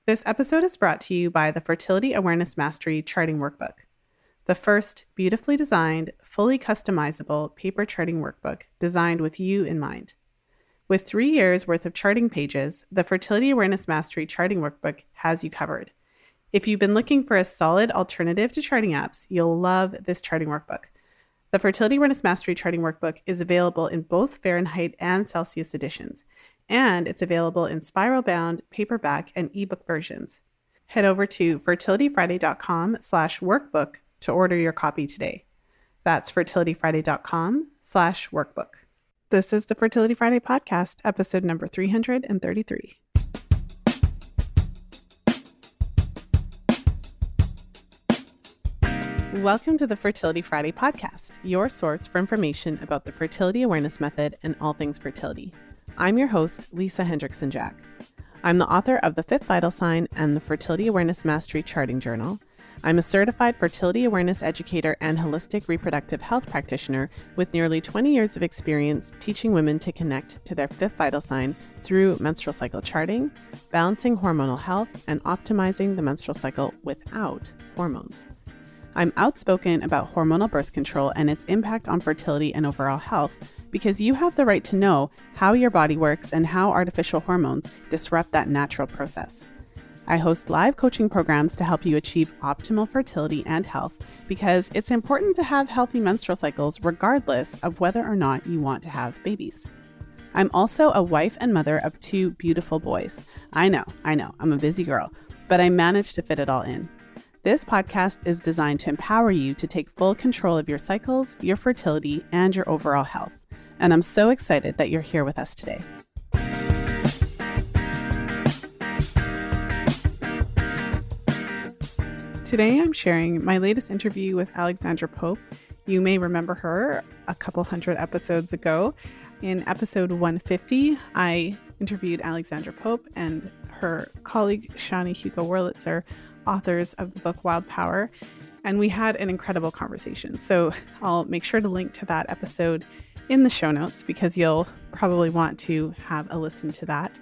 This episode is brought to you by the Fertility Awareness Mastery Charting Workbook, the first beautifully designed, fully customizable paper charting workbook designed with you in mind. With 3 years worth of charting pages, the Fertility Awareness Mastery Charting Workbook has you covered. If you've been looking for a solid alternative to charting apps, you'll love this charting workbook. The Fertility Awareness Mastery Charting Workbook is available in both Fahrenheit and Celsius editions, and it's available in spiral-bound, paperback, and ebook versions. Head over to fertilityfriday.com/workbook to order your copy today. That's fertilityfriday.com/workbook. This is the Fertility Friday podcast, episode number 333. Welcome to the Fertility Friday podcast, your source for information about the fertility awareness method and all things fertility. I'm your host, Lisa Hendrickson-Jack. I'm the author of The Fifth Vital Sign and the Fertility Awareness Mastery Charting Journal. I'm a certified fertility awareness educator and holistic reproductive health practitioner with nearly 20 years of experience teaching women to connect to their fifth vital sign through menstrual cycle charting, balancing hormonal health, and optimizing the menstrual cycle without hormones. I'm outspoken about hormonal birth control and its impact on fertility and overall health because you have the right to know how your body works and how artificial hormones disrupt that natural process. I host live coaching programs to help you achieve optimal fertility and health because it's important to have healthy menstrual cycles regardless of whether or not you want to have babies. I'm also a wife and mother of 2 beautiful boys. I know, I'm a busy girl, but I managed to fit it all in. This podcast is designed to empower you to take full control of your cycles, your fertility, and your overall health. And I'm so excited that you're here with us today. Today, I'm sharing my latest interview with Alexandra Pope. You may remember her a couple hundred episodes ago. In episode 150, I interviewed Alexandra Pope and her colleague, Sjanie Hugo Wurlitzer, authors of the book Wild Power, and we had an incredible conversation. So I'll make sure to link to that episode in the show notes because you'll probably want to have a listen to that.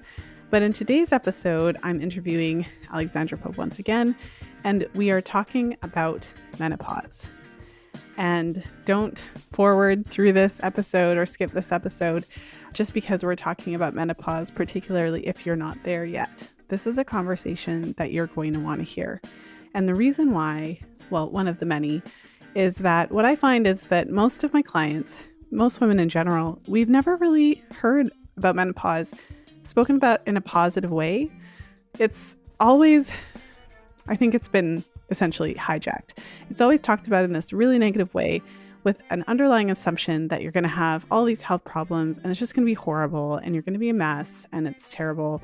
But in today's episode, I'm interviewing Alexandra Pope once again, and we are talking about menopause. And don't forward through this episode or skip this episode just because we're talking about menopause, particularly if you're not there yet. This is a conversation that you're going to want to hear. And the reason why, well, one of the many, is that what I find is that most of my clients, most women in general, we've never really heard about menopause spoken about in a positive way. It's always, I think it's been essentially hijacked. It's always talked about in this really negative way with an underlying assumption that you're going to have all these health problems and it's just going to be horrible and you're going to be a mess and it's terrible.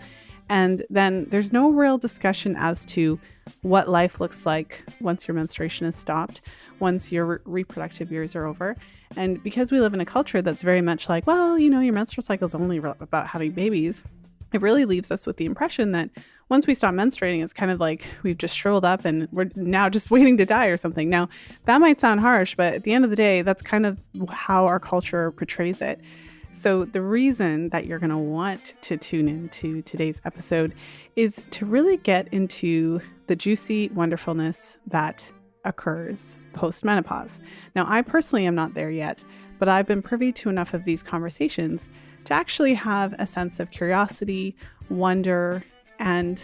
And then there's no real discussion as to what life looks like once your menstruation is stopped, once your reproductive years are over. And because we live in a culture that's very much like, well, you know, your menstrual cycle is only about having babies, it really leaves us with the impression that once we stop menstruating, it's kind of like we've just shriveled up and we're now just waiting to die or something. Now, that might sound harsh, but at the end of the day, that's kind of how our culture portrays it. So the reason that you're going to want to tune into today's episode is to really get into the juicy wonderfulness that occurs post-menopause. Now, I personally am not there yet, but I've been privy to enough of these conversations to actually have a sense of curiosity, wonder, and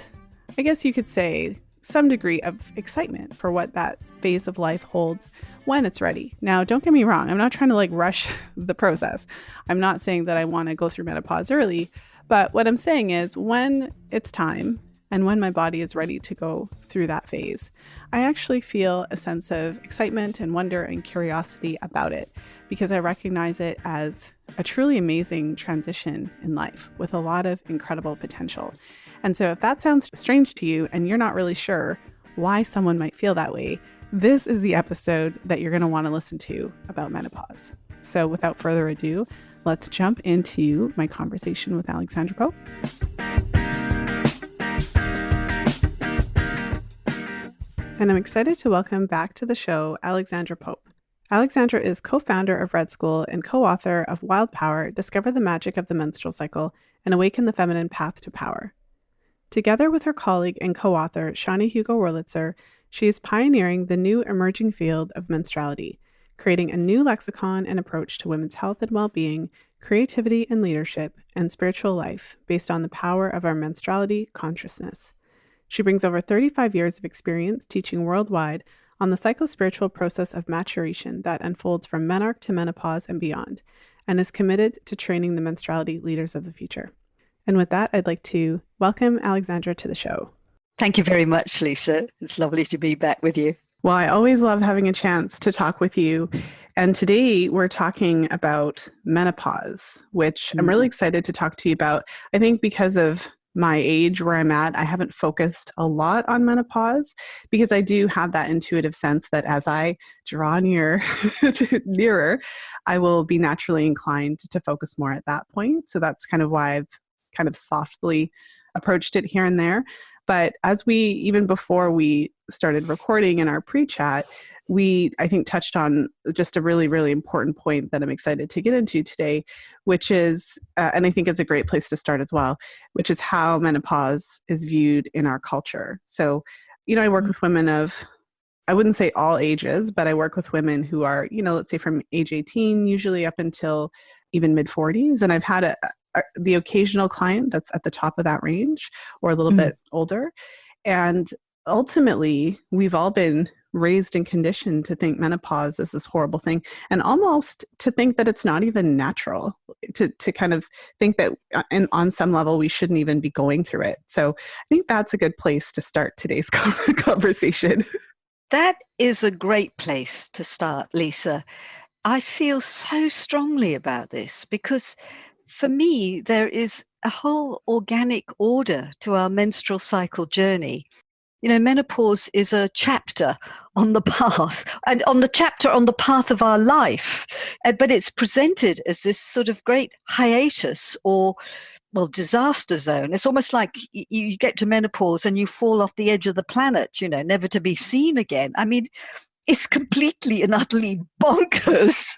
I guess you could say some degree of excitement for what that phase of life holds when it's ready. Now, don't get me wrong. I'm not trying to rush the process. I'm not saying that I want to go through menopause early, but what I'm saying is when it's time and when my body is ready to go through that phase, I actually feel a sense of excitement and wonder and curiosity about it because I recognize it as a truly amazing transition in life with a lot of incredible potential. And so if that sounds strange to you and you're not really sure why someone might feel that way, this is the episode that you're going to want to listen to about menopause. So without further ado, let's jump into my conversation with Alexandra Pope. And I'm excited to welcome back to the show Alexandra Pope. Alexandra is co-founder of Red School and co-author of Wild Power, Discover the Magic of the Menstrual Cycle and Awaken the Feminine Path to Power. Together with her colleague and co-author, Sjanie Hugo Wurlitzer, she is pioneering the new emerging field of menstruality, creating a new lexicon and approach to women's health and well-being, creativity and leadership, and spiritual life based on the power of our menstruality consciousness. She brings over 35 years of experience teaching worldwide on the psychospiritual process of maturation that unfolds from menarche to menopause and beyond, and is committed to training the menstruality leaders of the future. And with that, I'd like to welcome Alexandra to the show. Thank you very much, Lisa. It's lovely to be back with you. Well, I always love having a chance to talk with you. And today we're talking about menopause, which I'm really excited to talk to you about. I think because of my age where I'm at, I haven't focused a lot on menopause because I do have that intuitive sense that as I draw nearer, I will be naturally inclined to focus more at that point. So that's kind of why I've kind of softly approached it here and there. But even before we started recording in our pre-chat, I think, touched on just a really, really important point that I'm excited to get into today, which is, and I think it's a great place to start as well, which is how menopause is viewed in our culture. So, I work with women of, I wouldn't say all ages, but I work with women who are, let's say from age 18, usually up until even mid 40s. And I've had the occasional client that's at the top of that range or a little bit older. And ultimately, we've all been raised and conditioned to think menopause is this horrible thing, and almost to think that it's not even natural, to kind of think that on some level we shouldn't even be going through it. So I think that's a good place to start today's conversation. That is a great place to start, Lisa. I feel so strongly about this because for me, there is a whole organic order to our menstrual cycle journey. Menopause is a chapter on the path, and on the chapter on the path of our life, but it's presented as this sort of great hiatus or, disaster zone. It's almost like you get to menopause and you fall off the edge of the planet, never to be seen again. I mean, it's completely and utterly bonkers.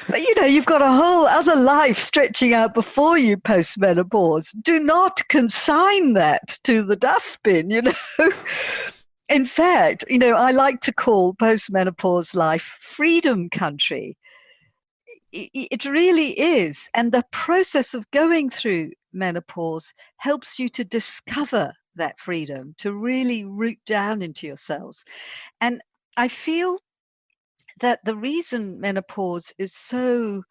But you've got a whole other life stretching out before you post-menopause. Do not consign that to the dustbin, In fact, I like to call post-menopause life freedom country. It really is. And the process of going through menopause helps you to discover that freedom, to really root down into yourselves. And I feel that the reason menopause is so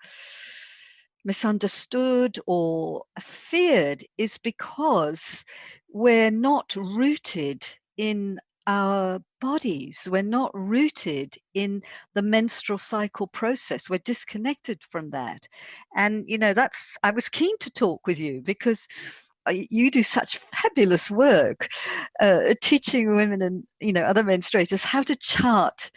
misunderstood or feared is because we're not rooted in our bodies. We're not rooted in the menstrual cycle process. We're disconnected from that. And, I was keen to talk with you because you do such fabulous work teaching women and, other menstruators how to chart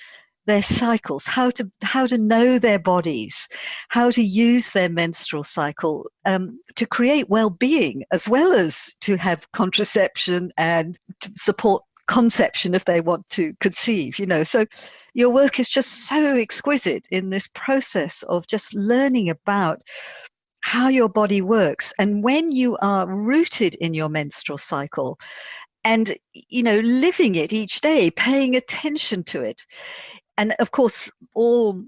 their cycles, how to know their bodies, how to use their menstrual cycle to create well-being, as well as to have contraception and to support conception if they want to conceive. So your work is just so exquisite in this process of just learning about how your body works. And when you are rooted in your menstrual cycle and living it each day, paying attention to it. And of course, all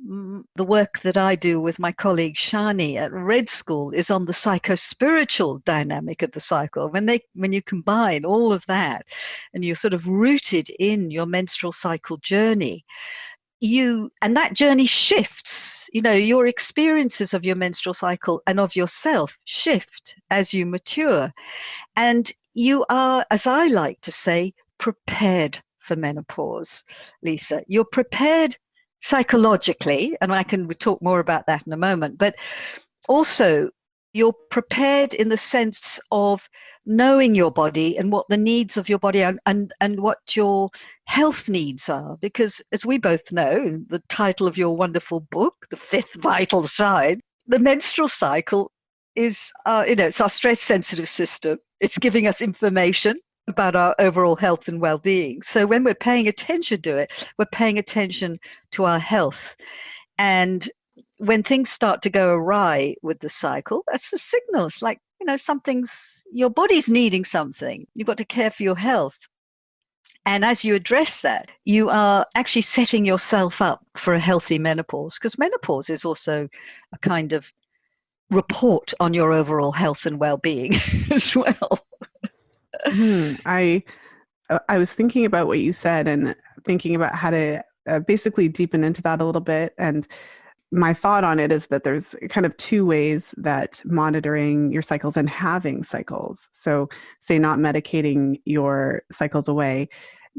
the work that I do with my colleague Sjanie at Red School is on the psychospiritual dynamic of the cycle. When you combine all of that and you're sort of rooted in your menstrual cycle journey, and that journey shifts. Your experiences of your menstrual cycle and of yourself shift as you mature. And you are, as I like to say, prepared for menopause, Lisa. You're prepared psychologically, and we'll talk more about that in a moment, but also you're prepared in the sense of knowing your body and what the needs of your body are and what your health needs are. Because as we both know, the title of your wonderful book, The Fifth Vital Sign, the menstrual cycle is, it's our stress-sensitive system. It's giving us information about our overall health and well-being. So when we're paying attention to it, we're paying attention to our health. And when things start to go awry with the cycle, that's a signal. It's like your body's needing something. You've got to care for your health. And as you address that, you are actually setting yourself up for a healthy menopause, because menopause is also a kind of report on your overall health and well-being as well. I was thinking about what you said and thinking about how to basically deepen into that a little bit. And my thought on it is that there's kind of two ways that monitoring your cycles and having cycles, so say not medicating your cycles away,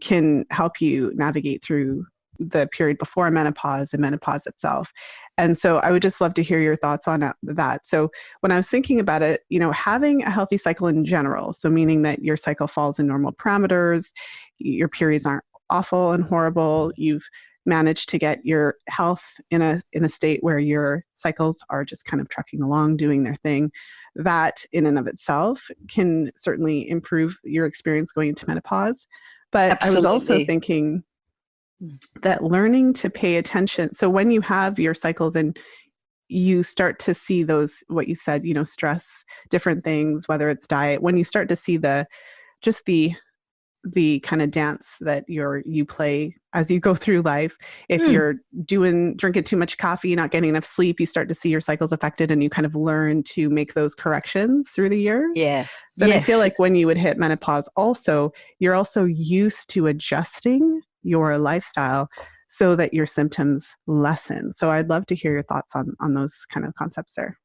can help you navigate through the period before menopause and menopause itself. And so I would just love to hear your thoughts on that. So when I was thinking about it, having a healthy cycle in general, so meaning that your cycle falls in normal parameters, your periods aren't awful and horrible, you've managed to get your health in a state where your cycles are just kind of trucking along, doing their thing, that in and of itself can certainly improve your experience going into menopause. But Absolutely. I was also thinking that learning to pay attention. So when you have your cycles and you start to see those, what you said, stress, different things, whether it's diet, when you start to see the kind of dance that you play as you go through life. If you're drinking too much coffee, not getting enough sleep, you start to see your cycles affected and you kind of learn to make those corrections through the years. Yeah. Then I feel like when you would hit menopause also, you're also used to adjusting your lifestyle so that your symptoms lessen. So I'd love to hear your thoughts on those kind of concepts there.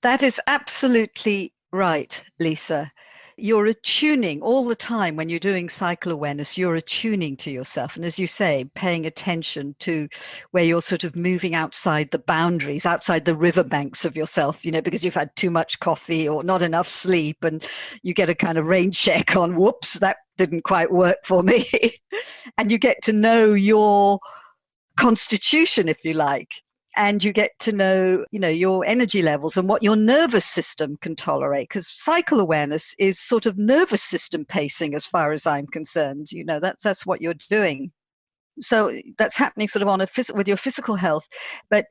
That is absolutely right, Lisa. You're attuning all the time when you're doing cycle awareness, you're attuning to yourself. And as you say, paying attention to where you're sort of moving outside the boundaries, outside the riverbanks of yourself, because you've had too much coffee or not enough sleep, and you get a kind of rain check on, whoops, that didn't quite work for me. And you get to know your constitution, if you like. And you get to know, your energy levels and what your nervous system can tolerate. Because cycle awareness is sort of nervous system pacing, as far as I'm concerned. That's what you're doing. So that's happening sort of on with your physical health. But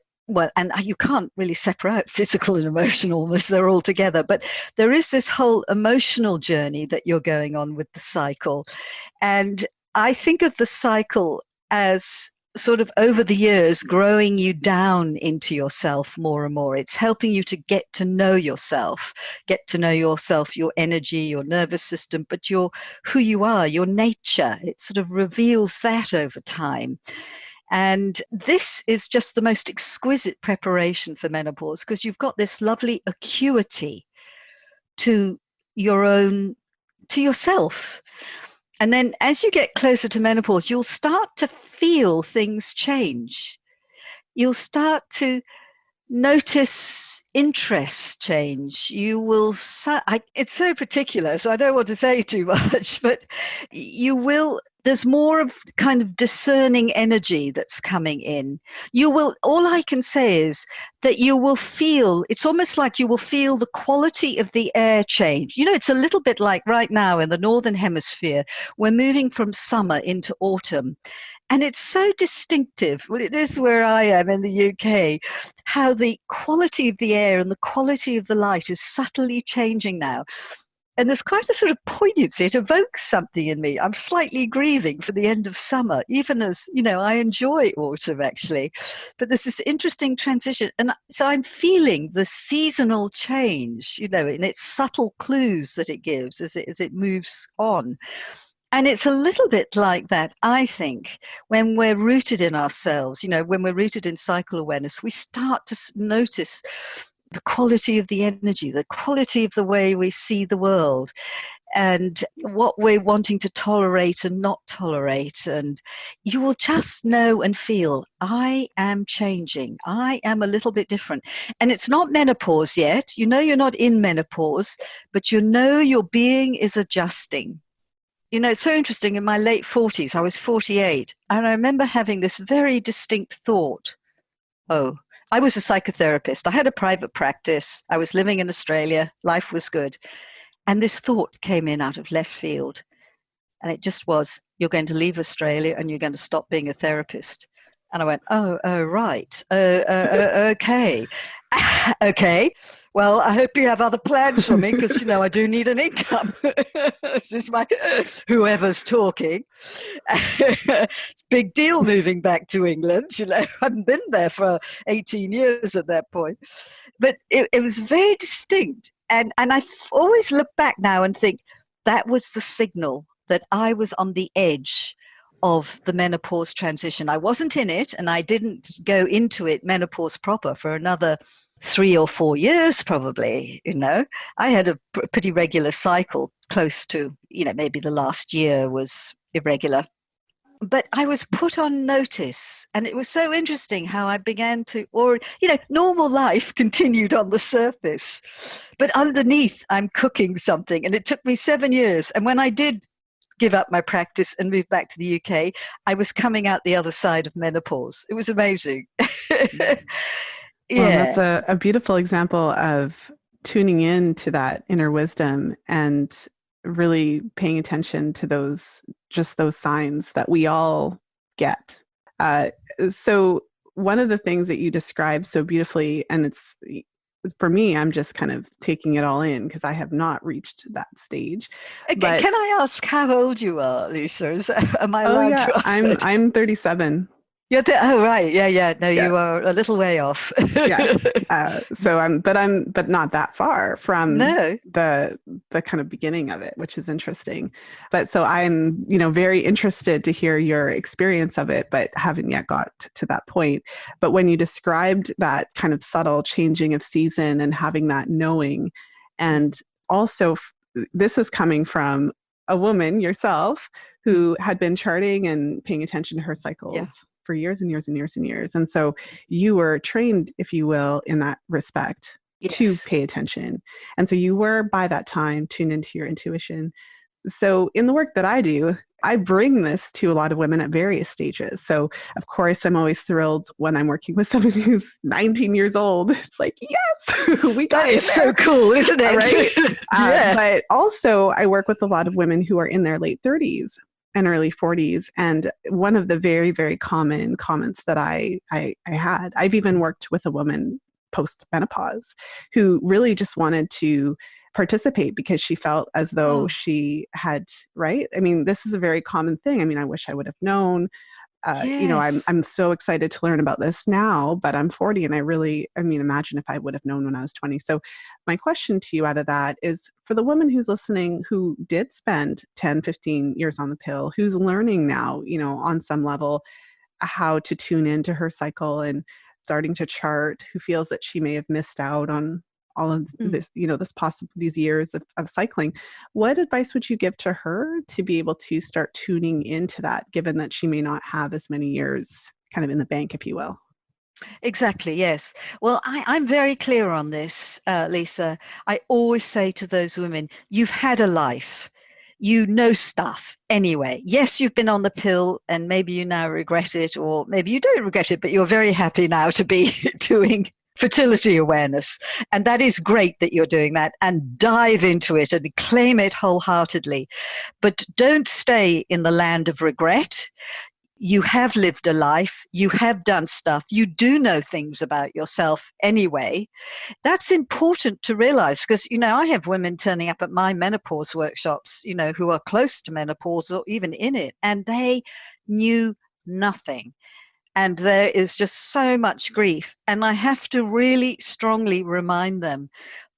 and you can't really separate physical and emotional, unless they're all together. But there is this whole emotional journey that you're going on with the cycle. And I think of the cycle as sort of over the years growing you down into yourself more and more. It's helping you to get to know yourself, your energy, your nervous system, but who you are, your nature. It sort of reveals that over time. And this is just the most exquisite preparation for menopause, because you've got this lovely acuity to yourself. And then as you get closer to menopause, you'll start to feel things change. You'll start to notice interests change. You will, it's so particular, so I don't want to say too much, but there's more of kind of discerning energy that's coming in. All I can say is that you will feel, it's almost like you will feel the quality of the air change. It's a little bit like right now in the Northern Hemisphere, we're moving from summer into autumn. And it's so distinctive, well, it is where I am in the UK, how the quality of the air and the quality of the light is subtly changing now. And there's quite a sort of poignancy. It evokes something in me. I'm slightly grieving for the end of summer, even as, I enjoy autumn actually. But there's this interesting transition. And so I'm feeling the seasonal change, in its subtle clues that it gives as it moves on. And it's a little bit like that, I think, when we're rooted in ourselves, when we're rooted in cycle awareness, we start to notice the quality of the energy, the quality of the way we see the world, and what we're wanting to tolerate and not tolerate. And you will just know and feel, I am changing. I am a little bit different. And it's not menopause yet. You're not in menopause, but your being is adjusting. It's so interesting. In my late 40s, I was 48, and I remember having this very distinct thought. Oh, I was a psychotherapist. I had a private practice. I was living in Australia. Life was good. And this thought came in out of left field. And it just was, you're going to leave Australia and you're going to stop being a therapist. And I went, oh, right. Okay. Okay. Well, I hope you have other plans for me because, I do need an income. This is whoever's talking. It's a big deal moving back to England. I hadn't been there for 18 years at that point. But it was very distinct. And I always look back now and think that was the signal that I was on the edge of the menopause transition. I wasn't in it, and I didn't go into it menopause proper for another 3 or 4 years, probably. I had a pretty regular cycle, close to, maybe the last year was irregular. But I was put on notice, and it was so interesting how I began to, normal life continued on the surface, but underneath I'm cooking something, and it took me 7 years. And when I did give up my practice and move back to the UK, I was coming out the other side of menopause. It was amazing. Well, that's a beautiful example of tuning in to that inner wisdom and really paying attention to those signs that we all get. So one of the things that you described so beautifully, and it's, for me, I'm just kind of taking it all in because I have not reached that stage. But, can I ask how old you are, Lisa? Am I allowed to ask I'm 37. Right. Yeah. No, you are a little way off. But not that far from the kind of beginning of it, which is interesting. But so I'm, very interested to hear your experience of it, but haven't yet got to that point. But when you described that kind of subtle changing of season and having that knowing, and also this is coming from a woman yourself who had been charting and paying attention to her cycles for years and years and years and years. And so you were trained, if you will, in that respect to pay attention. And so you were, by that time, tuned into your intuition. So in the work that I do, I bring this to a lot of women at various stages. So of course, I'm always thrilled when I'm working with somebody who's 19 years old. It's like, yes, we got it. That is so cool, isn't it? Right? But also I work with a lot of women who are in their late 30s and early 40s. And one of the very, very common comments that I had, I've even worked with a woman post-menopause who really just wanted to participate because she felt as though she had, right? I mean, this is a very common thing. I mean, I wish I would have known. I'm so excited to learn about this now, but I'm 40 and imagine if I would have known when I was 20. So my question to you out of that is, for the woman who's listening, who did spend 10, 15 years on the pill, who's learning now, on some level, how to tune into her cycle and starting to chart, who feels that she may have missed out on all of this, these years of cycling, what advice would you give to her to be able to start tuning into that, given that she may not have as many years kind of in the bank, if you will? Exactly, yes. Well, I'm very clear on this, Lisa. I always say to those women, you've had a life. You know stuff anyway. Yes, you've been on the pill and maybe you now regret it, or maybe you don't regret it, but you're very happy now to be doing fertility awareness. And that is great that you're doing that, and dive into it and claim it wholeheartedly. But don't stay in the land of regret. You have lived a life, you have done stuff, you do know things about yourself anyway. That's important to realize because, I have women turning up at my menopause workshops, who are close to menopause or even in it, and they knew nothing. And there is just so much grief. And I have to really strongly remind them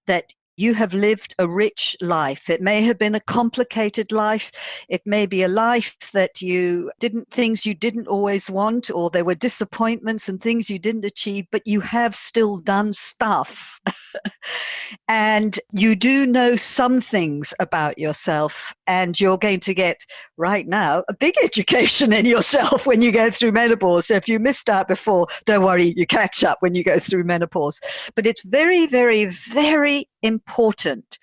that you have lived a rich life. It may have been a complicated life. It may be a life that things you didn't always want, or there were disappointments and things you didn't achieve, but you have still done stuff. And you do know some things about yourself, and you're going to get right now a big education in yourself when you go through menopause. So if you missed out before, don't worry, you catch up when you go through menopause. But it's very, very, very important,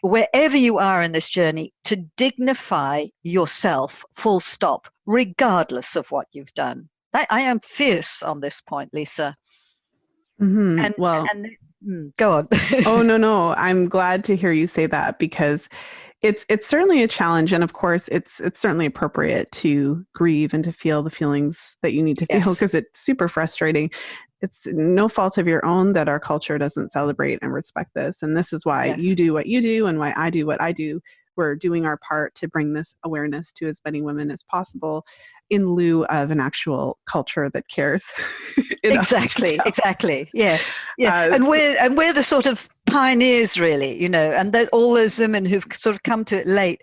wherever you are in this journey, to dignify yourself, full stop, regardless of what you've done. I am fierce on this point, Lisa. Mm-hmm. Go on. Oh, no. I'm glad to hear you say that, because It's certainly a challenge, and of course it's certainly appropriate to grieve and to feel the feelings that you need to feel, Yes. because it's super frustrating. It's no fault of your own that our culture doesn't celebrate and respect this, and this is why you Yes. do what you do and why I do what I do. We're doing our part to bring this awareness to as many women as possible, in lieu of an actual culture that cares enough to Exactly, tell. exactly. Yeah, yeah. Uh, And we're the sort of pioneers, really, and that all those women who've sort of come to it late,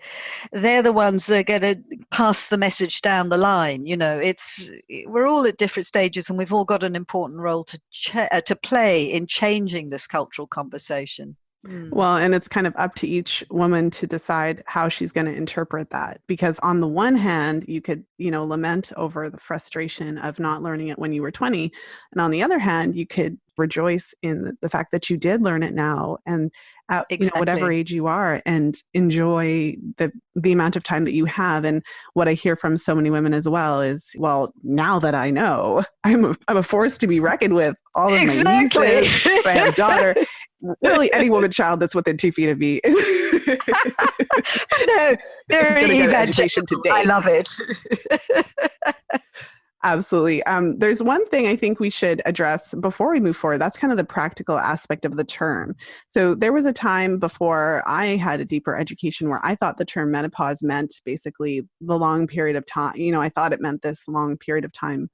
they're the ones that are going to pass the message down the line. We're all at different stages, and we've all got an important role to play in changing this cultural conversation. Mm. Well, and it's kind of up to each woman to decide how she's going to interpret that. Because on the one hand, you could, lament over the frustration of not learning it when you were 20. And on the other hand, you could rejoice in the fact that you did learn it now and at, whatever Exactly. age you are, and enjoy the amount of time that you have. And what I hear from so many women as well is, well, now that I know, I'm a force to be reckoned with. All of my Exactly. nieces, I have a daughter, really any woman child that's within 2 feet of me No, is very going to get an education evangelical. I today. love it. Absolutely. There's one thing I think we should address before we move forward. That's kind of the practical aspect of the term. So there was a time before I had a deeper education where I thought the term menopause meant basically the long period of time. I thought it meant this long period of time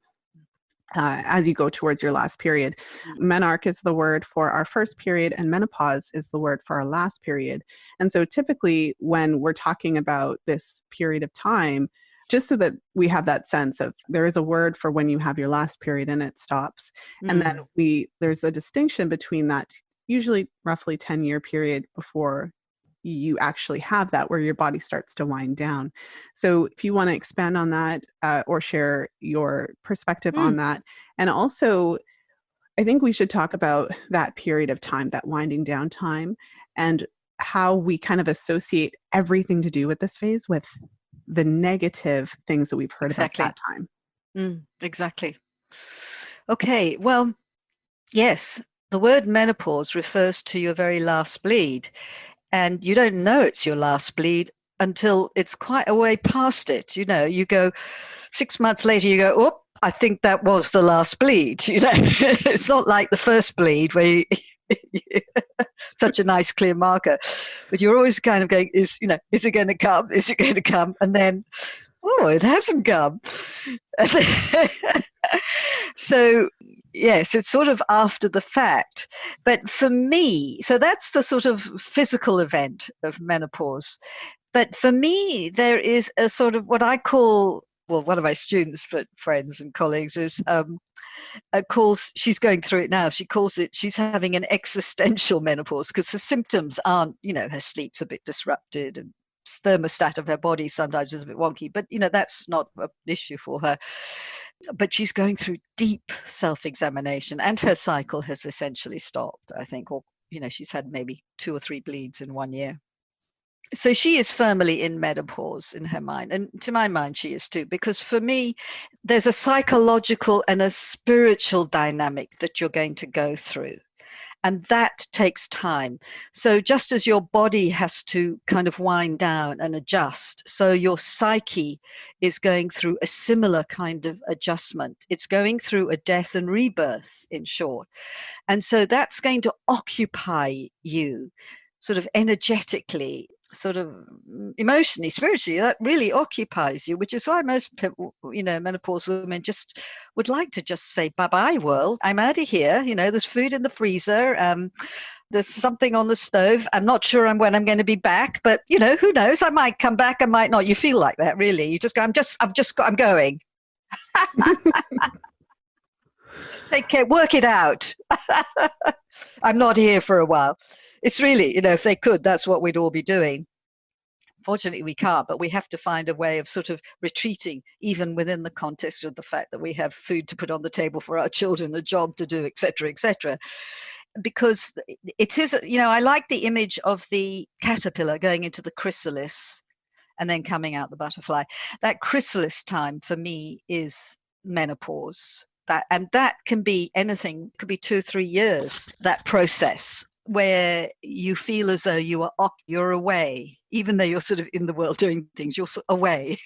as you go towards your last period. Menarche is the word for our first period, and menopause is the word for our last period. And so typically when we're talking about this period of time, just so that we have that sense of, there is a word for when you have your last period and it stops. And then there's a distinction between that usually roughly 10-year period before you actually have that, where your body starts to wind down. So if you want to expand on that, or share your perspective on that. And also, I think we should talk about that period of time, that winding down time, and how we kind of associate everything to do with this phase with the negative things that we've heard about Exactly. that time. Exactly. Okay, well, yes, the word menopause refers to your very last bleed, and you don't know it's your last bleed until it's quite a way past it. You go 6 months later, you go, oh, I think that was the last bleed. It's not like the first bleed where such a nice clear marker, but you're always kind of going, is it going to come? Is it going to come? And then, oh, it hasn't come. So, yes, it's sort of after the fact. But for me, so that's the sort of physical event of menopause. But for me, there is a sort of what I call, well, one of my students, friends and colleagues, is calls, she's going through it now. She calls it, she's having an existential menopause, because the symptoms aren't, her sleep's a bit disrupted and thermostat of her body sometimes is a bit wonky, but that's not an issue for her. But she's going through deep self-examination, and her cycle has essentially stopped, I think, or she's had maybe 2 or 3 bleeds in 1 year. So she is firmly in menopause in her mind, and to my mind she is too, because for me there's a psychological and a spiritual dynamic that you're going to go through. And that takes time. So just as your body has to kind of wind down and adjust, so your psyche is going through a similar kind of adjustment. It's going through a death and rebirth, in short. And so that's going to occupy you sort of energetically, sort of emotionally, spiritually. That really occupies you, which is why most people, menopause women just would like to just say, bye-bye world, I'm out of here. There's food in the freezer. There's something on the stove. I'm not sure when I'm going to be back, but who knows? I might come back, I might not. You feel like that, really. You just go, I'm going. Take care, work it out. I'm not here for a while. It's really, if they could, that's what we'd all be doing. Fortunately, we can't, but we have to find a way of sort of retreating, even within the context of the fact that we have food to put on the table for our children, a job to do, etc., etc. Because it is, I like the image of the caterpillar going into the chrysalis and then coming out the butterfly. That chrysalis time for me is menopause. And that can be anything, could be 2 or 3 years, that process where you feel as though you're away even though you're sort of in the world doing things, you're away.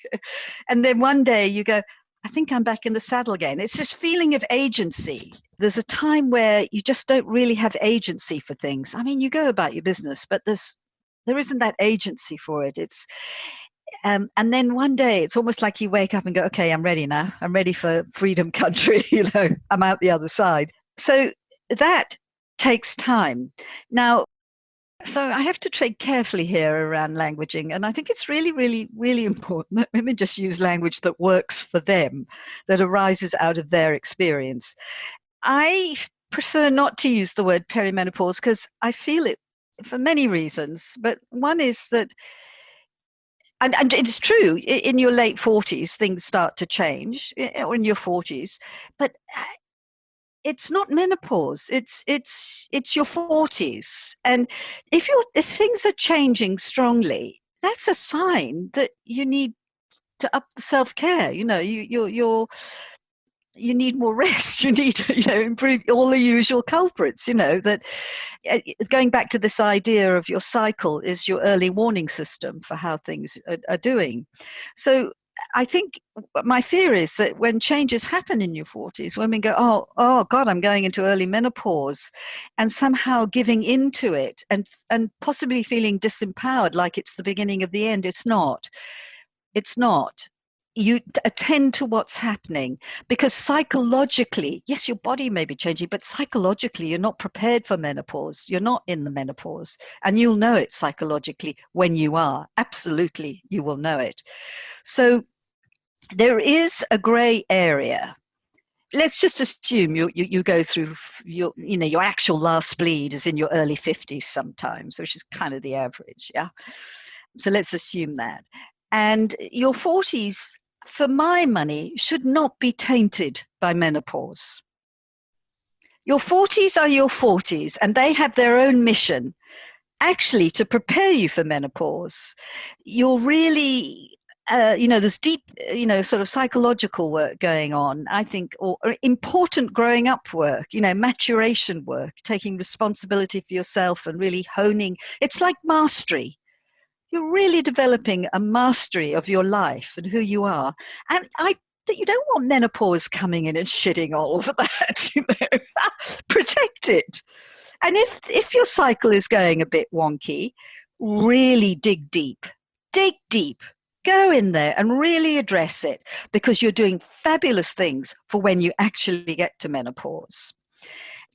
And then one day you go, I think I'm back in the saddle again. It's this feeling of agency. There's a time where you just don't really have agency for things. I mean, you go about your business, but there isn't that agency for it. And then one day it's almost like you wake up and go, okay, I'm ready now. I'm ready for freedom country. I'm out the other side. So that takes time. Now, so I have to tread carefully here around languaging. And I think it's really, really, really important that women just use language that works for them, that arises out of their experience. I prefer not to use the word perimenopause because I feel it for many reasons. But one is that, and it's true, in your late 40s, things start to change, or in your 40s. But it's not menopause. It's your 40s, and if things are changing strongly, that's a sign that you need to up the self-care. You need more rest. You need to improve all the usual culprits. That going back to this idea of your cycle is your early warning system for how things are doing. So I think my fear is that when changes happen in your 40s, women go, oh God, I'm going into early menopause, and somehow giving into it and possibly feeling disempowered, like it's the beginning of the end. It's not. It's not. You attend to what's happening, because psychologically, yes, your body may be changing, but psychologically, you're not prepared for menopause. You're not in the menopause, and you'll know it psychologically when you are. Absolutely, you will know it. So there is a gray area. Let's just assume you go through your actual last bleed is in your early 50s sometimes, which is kind of the average, yeah? So let's assume that. And your 40s, for my money, should not be tainted by menopause. Your 40s are your 40s, and they have their own mission, actually, to prepare you for menopause. You're really, there's deep, sort of psychological work going on, I think, or important growing up work, maturation work, taking responsibility for yourself and really honing. It's like mastery. You're really developing a mastery of your life and who you are. And you don't want menopause coming in and shitting all over that. Protect it. And if your cycle is going a bit wonky, really dig deep. Dig deep. Go in there and really address it, because you're doing fabulous things for when you actually get to menopause.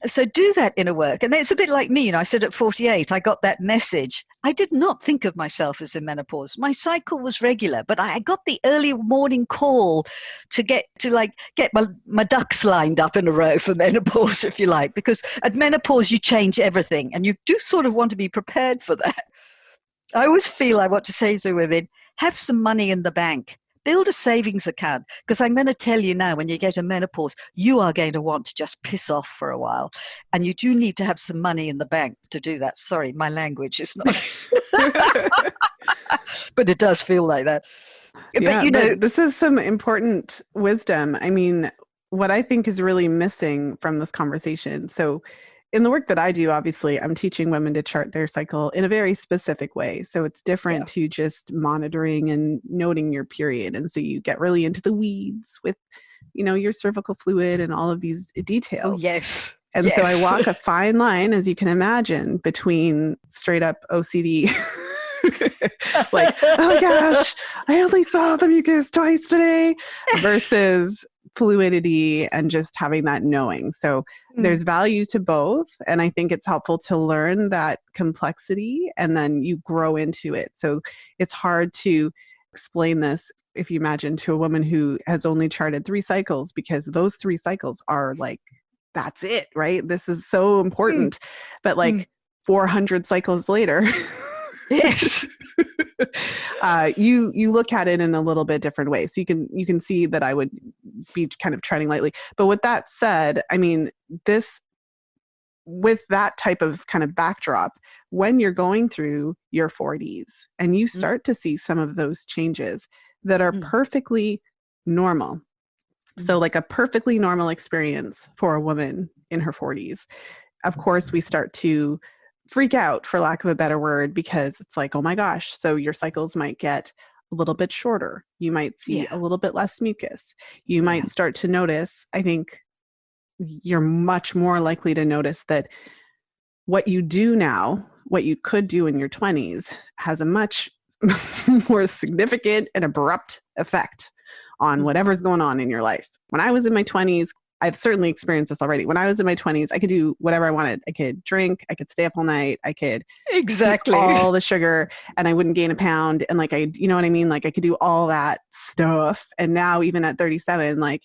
So do that inner work. And it's a bit like me. I said at 48, I got that message. I did not think of myself as in menopause. My cycle was regular, but I got the early morning call to get my ducks lined up in a row for menopause, if you like, because at menopause, you change everything, and you do sort of want to be prepared for that. I always feel I want to say to women, have some money in the bank. Build a savings account, because I'm going to tell you now, when you get to menopause, you are going to want to just piss off for a while. And you do need to have some money in the bank to do that. Sorry, my language is not. But it does feel like that. Yeah, but this is some important wisdom. I mean, what I think is really missing from this conversation. So in the work that I do, obviously, I'm teaching women to chart their cycle in a very specific way. So it's different to just monitoring and noting your period. And so you get really into the weeds with, your cervical fluid and all of these details. Oh, yes. And so I walk a fine line, as you can imagine, between straight up OCD. Like, oh my gosh, I only saw the mucus twice today, versus fluidity and just having that knowing. So there's value to both. And I think it's helpful to learn that complexity, and then you grow into it. So it's hard to explain this, if you imagine, to a woman who has only charted 3 cycles, because those 3 cycles are like, that's it, right? This is so important. But like 400 cycles later, yes, you look at it in a little bit different way. So you can see that I would be kind of treading lightly. But with that said, I mean, with that type of kind of backdrop, when you're going through your 40s and you start to see some of those changes that are perfectly normal. So like a perfectly normal experience for a woman in her 40s. Of course, we start to freak out, for lack of a better word, because it's like, oh my gosh, so your cycles might get a little bit shorter. You might see Yeah. a little bit less mucus. You Yeah. might start to notice, I think you're much more likely to notice that what you do now, what you could do in your 20s, has a much more significant and abrupt effect on whatever's going on in your life. When I was in my 20s, I've certainly experienced this already. When I was in my 20s, I could do whatever I wanted. I could drink, I could stay up all night, I could eat Exactly. all the sugar and I wouldn't gain a pound. And like, you know what I mean? Like I could do all that stuff. And now even at 37, like,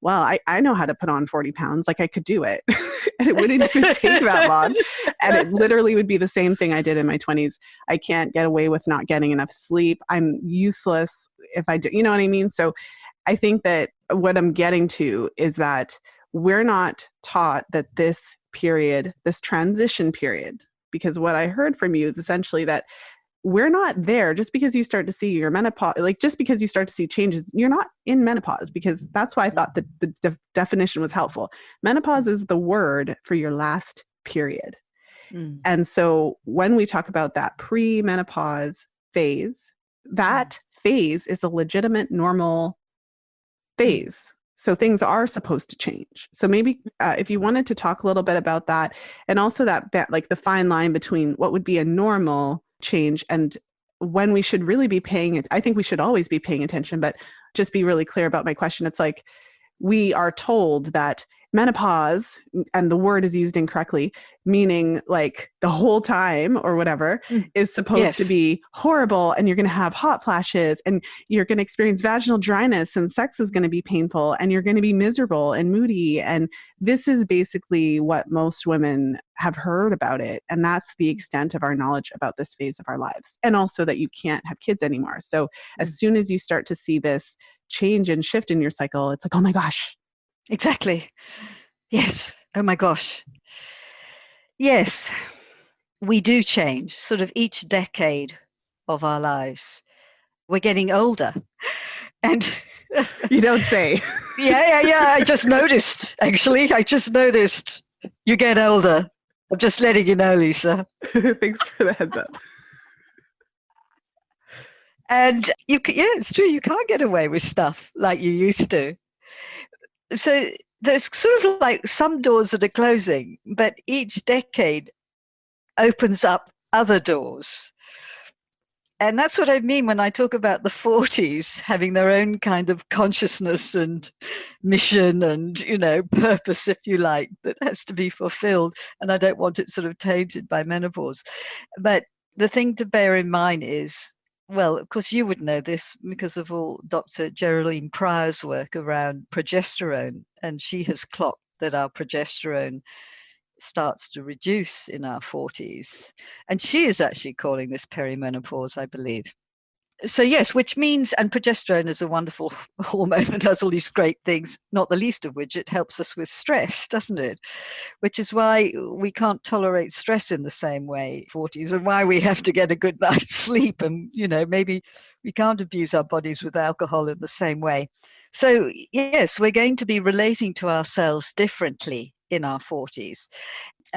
well, I know how to put on 40 pounds. Like I could do it and it wouldn't even take that long. And it literally would be the same thing I did in my 20s. I can't get away with not getting enough sleep. I'm useless if I do, you know what I mean? So I think that what I'm getting to is that we're not taught that this period, this transition period, because what I heard from you is essentially that we're not there just because you start to see your menopause, like just because you start to see changes, you're not in menopause, because that's why I thought that the definition was helpful. Menopause is the word for your last period. And so when we talk about that pre-menopause phase, that phase is a legitimate normal phase. So things are supposed to change. So maybe if you wanted to talk a little bit about that, and also that like the fine line between what would be a normal change and when we should really be paying it. I think we should always be paying attention, but just be really clear about my question. It's like we are told that menopause, and the word is used incorrectly, meaning like the whole time or whatever, is supposed to be horrible, and you're going to have hot flashes and you're going to experience vaginal dryness and sex is going to be painful and you're going to be miserable and moody. And this is basically what most women have heard about it. And that's the extent of our knowledge about this phase of our lives. And also that you can't have kids anymore. So as soon as you start to see this change and shift in your cycle, it's like, oh my gosh. Exactly. Yes. Oh my gosh. Yes, we do change sort of each decade of our lives. We're getting older. And you don't say. Yeah. I just noticed, actually. I just noticed you get older. I'm just letting you know, Lisa. Thanks for the heads up. And it's true. You can't get away with stuff like you used to. So there's sort of like some doors that are closing, but each decade opens up other doors. And that's what I mean when I talk about the 40s having their own kind of consciousness and mission and, purpose, if you like, that has to be fulfilled. And I don't want it sort of tainted by menopause. But the thing to bear in mind is, well, of course, you would know this because of all Dr. Geraldine Pryor's work around progesterone. And she has clocked that our progesterone starts to reduce in our 40s. And she is actually calling this perimenopause, I believe. So yes, which means, and progesterone is a wonderful hormone that does all these great things, not the least of which it helps us with stress, doesn't it? Which is why we can't tolerate stress in the same way, 40s, and why we have to get a good night's sleep. And, maybe we can't abuse our bodies with alcohol in the same way. So yes, we're going to be relating to ourselves differently in our 40s.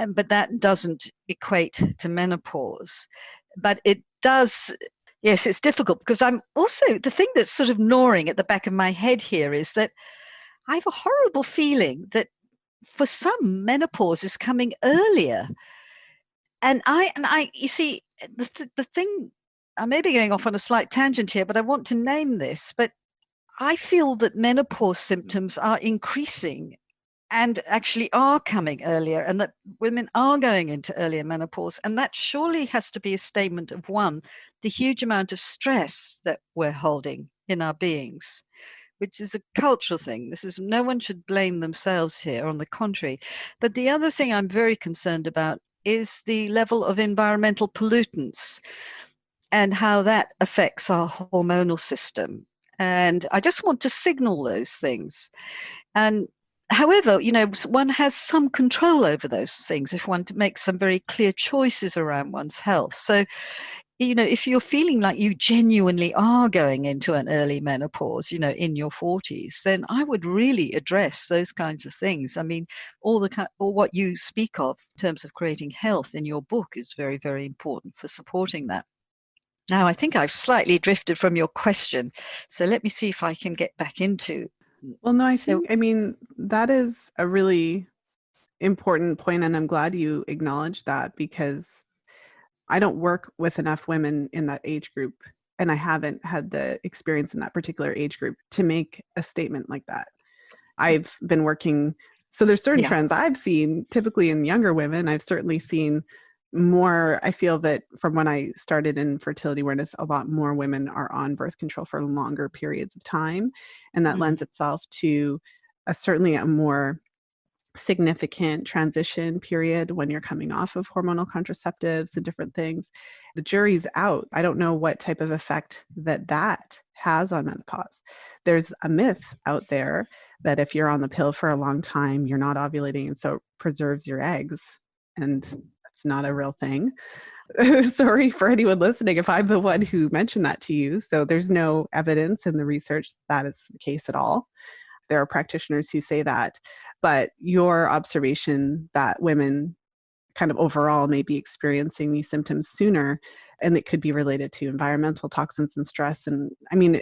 But that doesn't equate to menopause. But it does. Yes, it's difficult because I'm also, the thing that's sort of gnawing at the back of my head here is that I have a horrible feeling that for some, menopause is coming earlier. And you see, the thing, I may be going off on a slight tangent here, but I want to name this. But I feel that menopause symptoms are increasing and actually are coming earlier, and that women are going into earlier menopause. And that surely has to be a statement of, one, the huge amount of stress that we're holding in our beings, which is a cultural thing. No one should blame themselves here, on the contrary. But the other thing I'm very concerned about is the level of environmental pollutants and how that affects our hormonal system. And I just want to signal those things. And however, one has some control over those things if one makes some very clear choices around one's health. So if you're feeling like you genuinely are going into an early menopause, in your 40s, then I would really address those kinds of things. I mean, all what you speak of in terms of creating health in your book is very, very important for supporting that. Now, I think I've slightly drifted from your question, so let me see if I can get back into. Well, no, So, I mean, that is a really important point, and I'm glad you acknowledged that because I don't work with enough women in that age group, and I haven't had the experience in that particular age group to make a statement like that. I've been working, so there's certain yeah. trends I've seen typically in younger women. I've certainly seen more. I feel that from when I started in fertility awareness, a lot more women are on birth control for longer periods of time. And that lends itself to certainly a more significant transition period when you're coming off of hormonal contraceptives and different things. The jury's out. I don't know what type of effect that has on menopause. There's a myth out there that if you're on the pill for a long time, you're not ovulating, and so it preserves your eggs. And that's not a real thing. Sorry for anyone listening if I'm the one who mentioned that to you. So there's no evidence in the research that is the case at all. There are practitioners who say that, but your observation that women kind of overall may be experiencing these symptoms sooner, and it could be related to environmental toxins and stress. And I mean,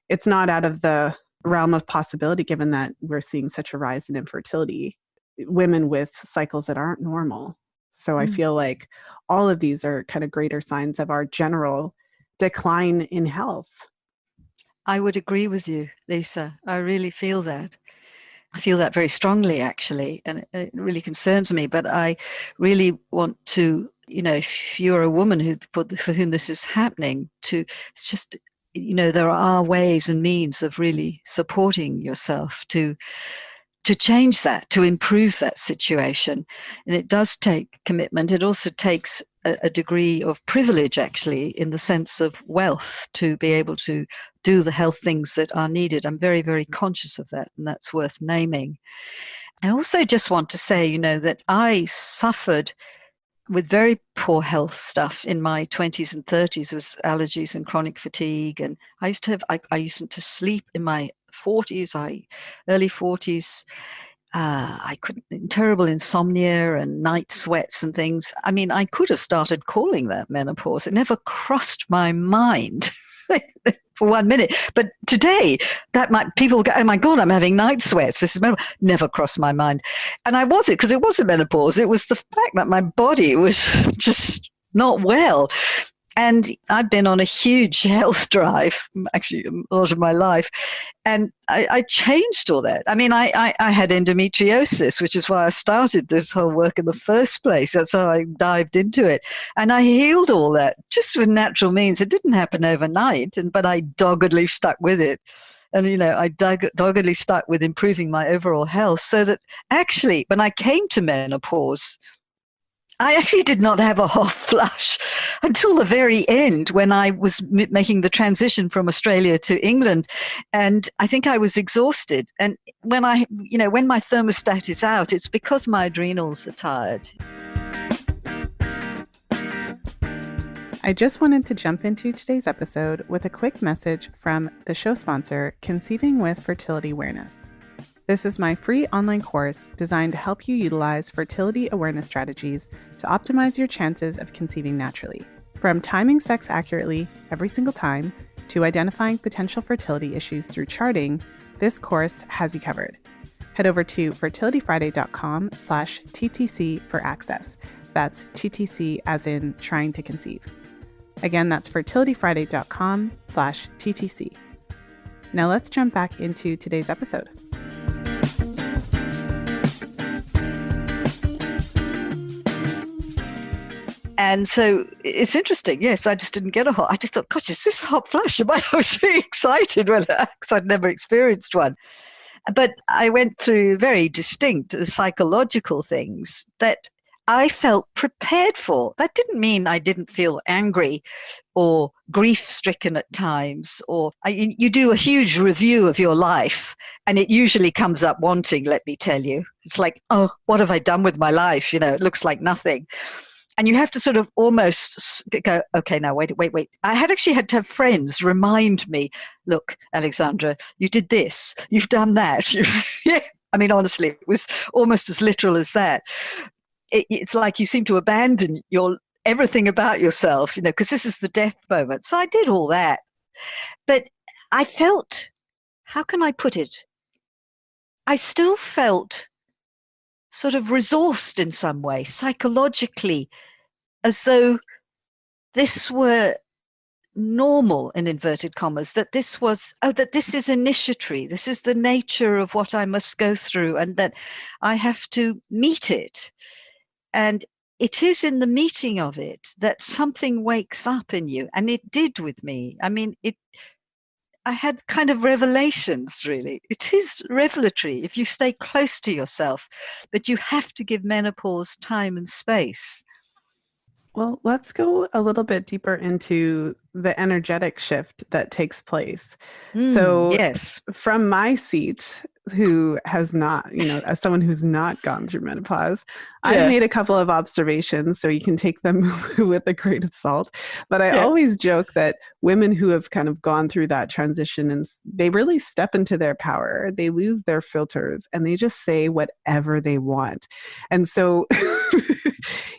it's not out of the realm of possibility given that we're seeing such a rise in infertility, women with cycles that aren't normal. So I feel like all of these are kind of greater signs of our general decline in health. I would agree with you, Lisa. I really feel that. I feel that very strongly, actually, and it really concerns me. But I really want to, if you're a woman for whom this is happening, it's just, there are ways and means of really supporting yourself to change that, to improve that situation. And it does take commitment. It also takes a degree of privilege, actually, in the sense of wealth, to be able to do the health things that are needed. I'm very, very conscious of that, and that's worth naming. I also just want to say, that I suffered with very poor health stuff in my 20s and 30s with allergies and chronic fatigue. And I used to sleep in my 40s, early 40s. I couldn't, terrible insomnia and night sweats and things. I mean, I could have started calling that menopause. It never crossed my mind for 1 minute. But today, people go, oh my God, I'm having night sweats. This is never crossed my mind. And because it was a menopause. It was the fact that my body was just not well. And I've been on a huge health drive, actually, a lot of my life. And I changed all that. I mean, I had endometriosis, which is why I started this whole work in the first place. That's how I dived into it. And I healed all that just with natural means. It didn't happen overnight, but I doggedly stuck with it. And, I doggedly stuck with improving my overall health, so that actually, when I came to menopause, I actually did not have a hot flush until the very end, when I was making the transition from Australia to England. And I think I was exhausted. And when when my thermostat is out, it's because my adrenals are tired. I just wanted to jump into today's episode with a quick message from the show sponsor, Conceiving with Fertility Awareness. This is my free online course designed to help you utilize fertility awareness strategies to optimize your chances of conceiving naturally. From timing sex accurately every single time to identifying potential fertility issues through charting, this course has you covered. Head over to fertilityfriday.com/TTC for access. That's TTC as in trying to conceive. Again, that's fertilityfriday.com/TTC. Now let's jump back into today's episode. And so it's interesting. Yes, I just didn't get I just thought, gosh, is this a hot flush? I was really excited because I'd never experienced one. But I went through very distinct psychological things that I felt prepared for. That didn't mean I didn't feel angry or grief-stricken at times. You do a huge review of your life, and it usually comes up wanting, let me tell you. It's like, oh, what have I done with my life? It looks like nothing. And you have to sort of almost go, okay, now wait. I had actually had to have friends remind me, look, Alexandra, you did this, you've done that. Yeah. I mean, honestly, it was almost as literal as that. It's like you seem to abandon everything about yourself, because this is the death moment. So I did all that. But I felt, how can I put it? I still felt sort of resourced in some way, psychologically, as though this were normal, in inverted commas, that this is initiatory, this is the nature of what I must go through, and that I have to meet it. And it is in the meeting of it that something wakes up in you. And it did with me. I mean, I had kind of revelations, really. It is revelatory if you stay close to yourself, but you have to give menopause time and space. Well, let's go a little bit deeper into the energetic shift that takes place. So, Yes. from my seat, who has not, as someone who's not gone through menopause, I've Yeah. made a couple of observations, so you can take them with a grain of salt. But I Yeah. always joke that women who have kind of gone through that transition and they really step into their power, they lose their filters and they just say whatever they want. And so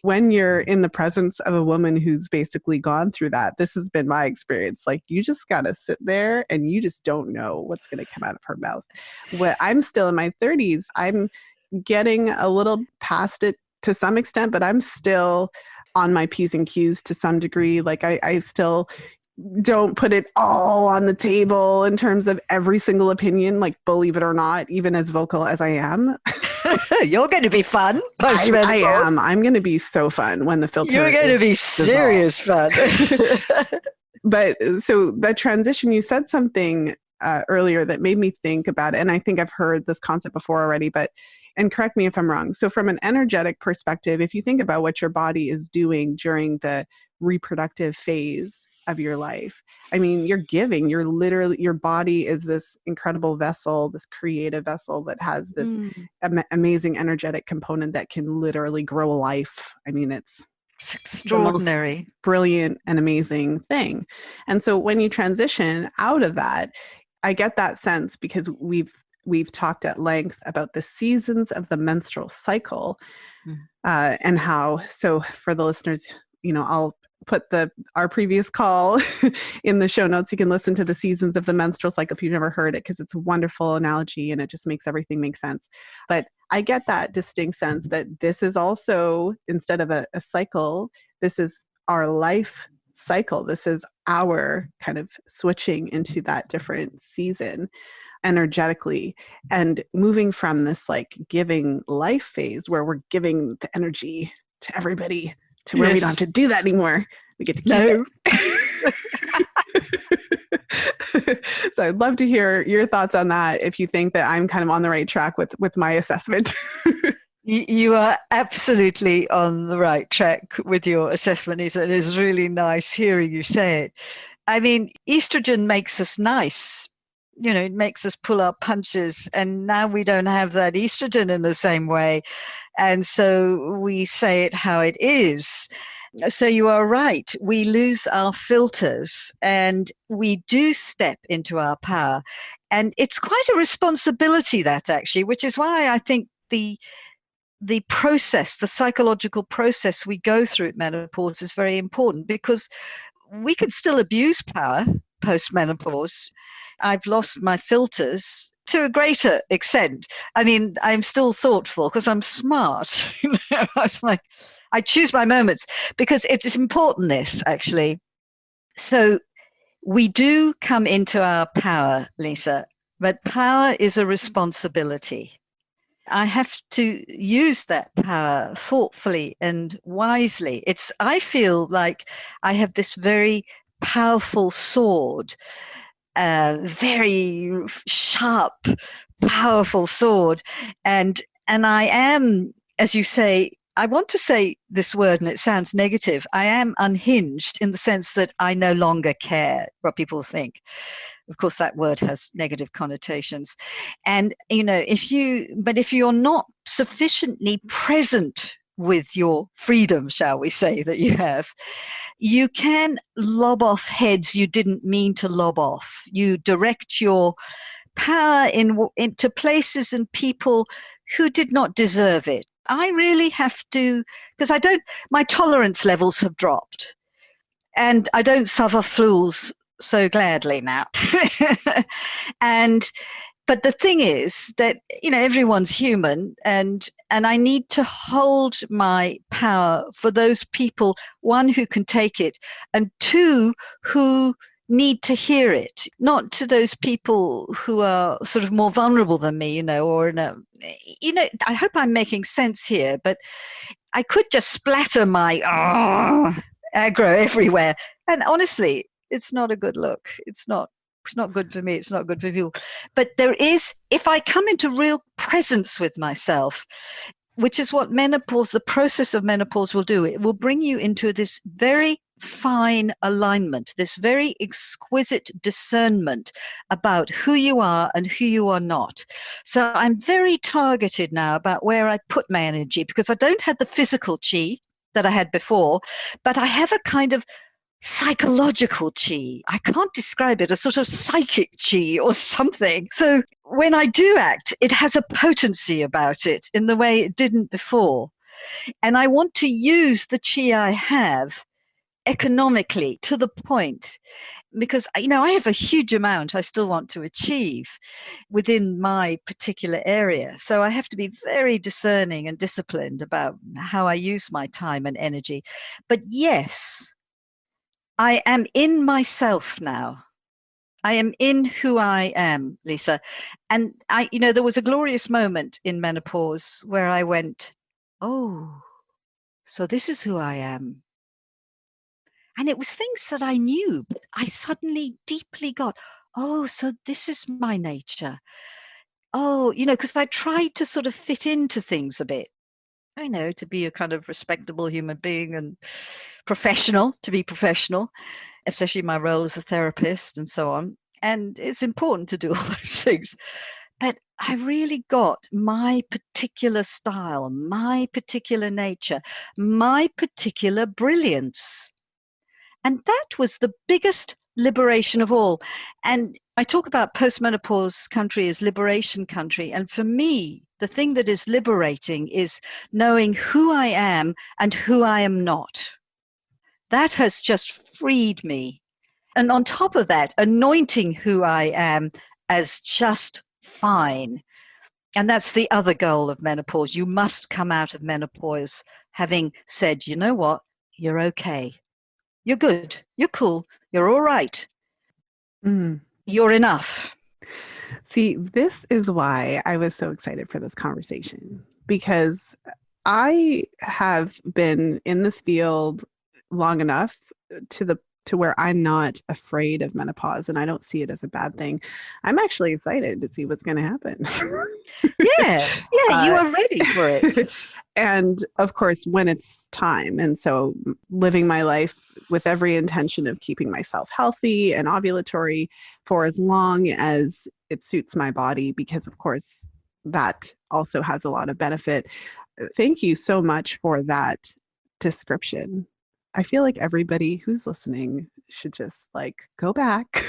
when you're in the presence of a woman who's basically gone through that, this has been my experience. Like, you just got to sit there and you just don't know what's going to come out of her mouth. I'm still in my 30s. I'm getting a little past it to some extent, but I'm still on my P's and Q's to some degree. Like, I still don't put it all on the table in terms of every single opinion, like, believe it or not, even as vocal as I am. You're going to be fun I post-menopause. am. I'm going to be so fun when the filter You're going to be serious fun. But so the transition, you said something earlier that made me think about it. And I think I've heard this concept before already, and correct me if I'm wrong. So from an energetic perspective, if you think about what your body is doing during the reproductive phase of your life, I mean, you're literally, your body is this incredible vessel, this creative vessel that has this amazing energetic component that can literally grow life. I mean, it's extraordinary, the most brilliant and amazing thing. And so when you transition out of that, I get that sense because we've talked at length about the seasons of the menstrual cycle, and how, so for the listeners, I'll put our previous call in the show notes. You can listen to the seasons of the menstrual cycle if you've never heard it, because it's a wonderful analogy and it just makes everything make sense. But I get that distinct sense that this is also, instead of a cycle, this is our life cycle. This is our kind of switching into that different season energetically, and moving from this like giving life phase where we're giving the energy to everybody, to where we don't have to do that anymore. We get to keep it. So I'd love to hear your thoughts on that, if you think that I'm kind of on the right track with my assessment. You are absolutely on the right track with your assessment. It is really nice hearing you say it. I mean, estrogen makes us nice. It makes us pull our punches. And now we don't have that estrogen in the same way. And so we say it how it is. So you are right. We lose our filters and we do step into our power. And it's quite a responsibility, that actually, which is why I think the process, the psychological process we go through at menopause is very important, because we can still abuse power post-menopause. I've lost my filters to a greater extent. I mean, I'm still thoughtful because I'm smart. I was like, I choose my moments because it's important, this actually. So we do come into our power, Lisa, but power is a responsibility. I have to use that power thoughtfully and wisely. I feel like I have this very powerful sword, very sharp, powerful sword. And I am, as you say, I want to say this word and it sounds negative. I am unhinged in the sense that I no longer care what people think. Of course, that word has negative connotations. And, if you're not sufficiently present with your freedom, shall we say, that you have. You can lob off heads you didn't mean to lob off. You direct your power into places and people who did not deserve it. I really have to, because my tolerance levels have dropped. And I don't suffer fools so gladly now. But the thing is that, everyone's human, and I need to hold my power for those people, one, who can take it, and two, who need to hear it, not to those people who are sort of more vulnerable than me, or I hope I'm making sense here, but I could just splatter my aggro everywhere. And honestly, it's not a good look. It's not good for me. It's not good for people. But there is, if I come into real presence with myself, which is what menopause, the process of menopause will do, it will bring you into this very fine alignment, this very exquisite discernment about who you are and who you are not. So I'm very targeted now about where I put my energy, because I don't have the physical chi that I had before, but I have a kind of psychological chi. I can't describe it, a sort of psychic chi or something. So when I do act, it has a potency about it in the way it didn't before. And I want to use the chi I have economically to the point, because I have a huge amount I still want to achieve within my particular area. So I have to be very discerning and disciplined about how I use my time and energy. But yes, I am in myself now. I am in who I am, Lisa. And there was a glorious moment in menopause where I went, oh, so this is who I am. And it was things that I knew, but I suddenly deeply got, oh, so this is my nature. Oh, because I tried to sort of fit into things a bit, to be a kind of respectable human being and to be professional, especially my role as a therapist and so on. And it's important to do all those things. But I really got my particular style, my particular nature, my particular brilliance. And that was the biggest liberation of all. And I talk about postmenopause country as liberation country. And for me, the thing that is liberating is knowing who I am and who I am not. That has just freed me. And on top of that, anointing who I am as just fine. And that's the other goal of menopause. You must come out of menopause having said, you know what, you're okay. You're good. You're cool. You're all right. You're enough. See, this is why I was so excited for this conversation, because I have been in this field long enough to where I'm not afraid of menopause, and I don't see it as a bad thing. I'm actually excited to see what's going to happen. Yeah, you are ready for it. And of course, when it's time. And so living my life with every intention of keeping myself healthy and ovulatory for as long as it suits my body, because of course, that also has a lot of benefit. Thank you so much for that description. I feel like everybody who's listening should just go back,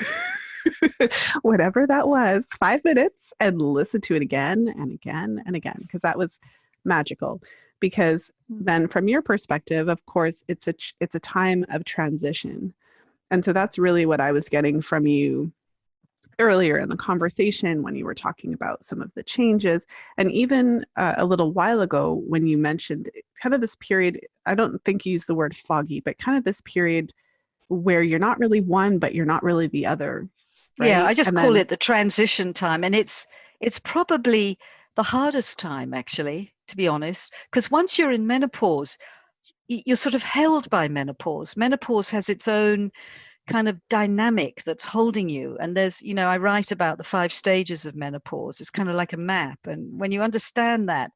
whatever that was, 5 minutes, and listen to it again and again and again, because that was magical. Because then from your perspective, of course, it's a time of transition. And so that's really what I was getting from you earlier in the conversation when you were talking about some of the changes. And even a little while ago when you mentioned kind of this period, I don't think you used the word foggy, but kind of this period where you're not really one, but you're not really the other. Right? Yeah, I just call it the transition time. And it's probably the hardest time, actually, to be honest, because once you're in menopause, you're sort of held by menopause. Menopause has its own kind of dynamic that's holding you. And there's, I write about the 5 stages of menopause. It's kind of like a map. And when you understand that,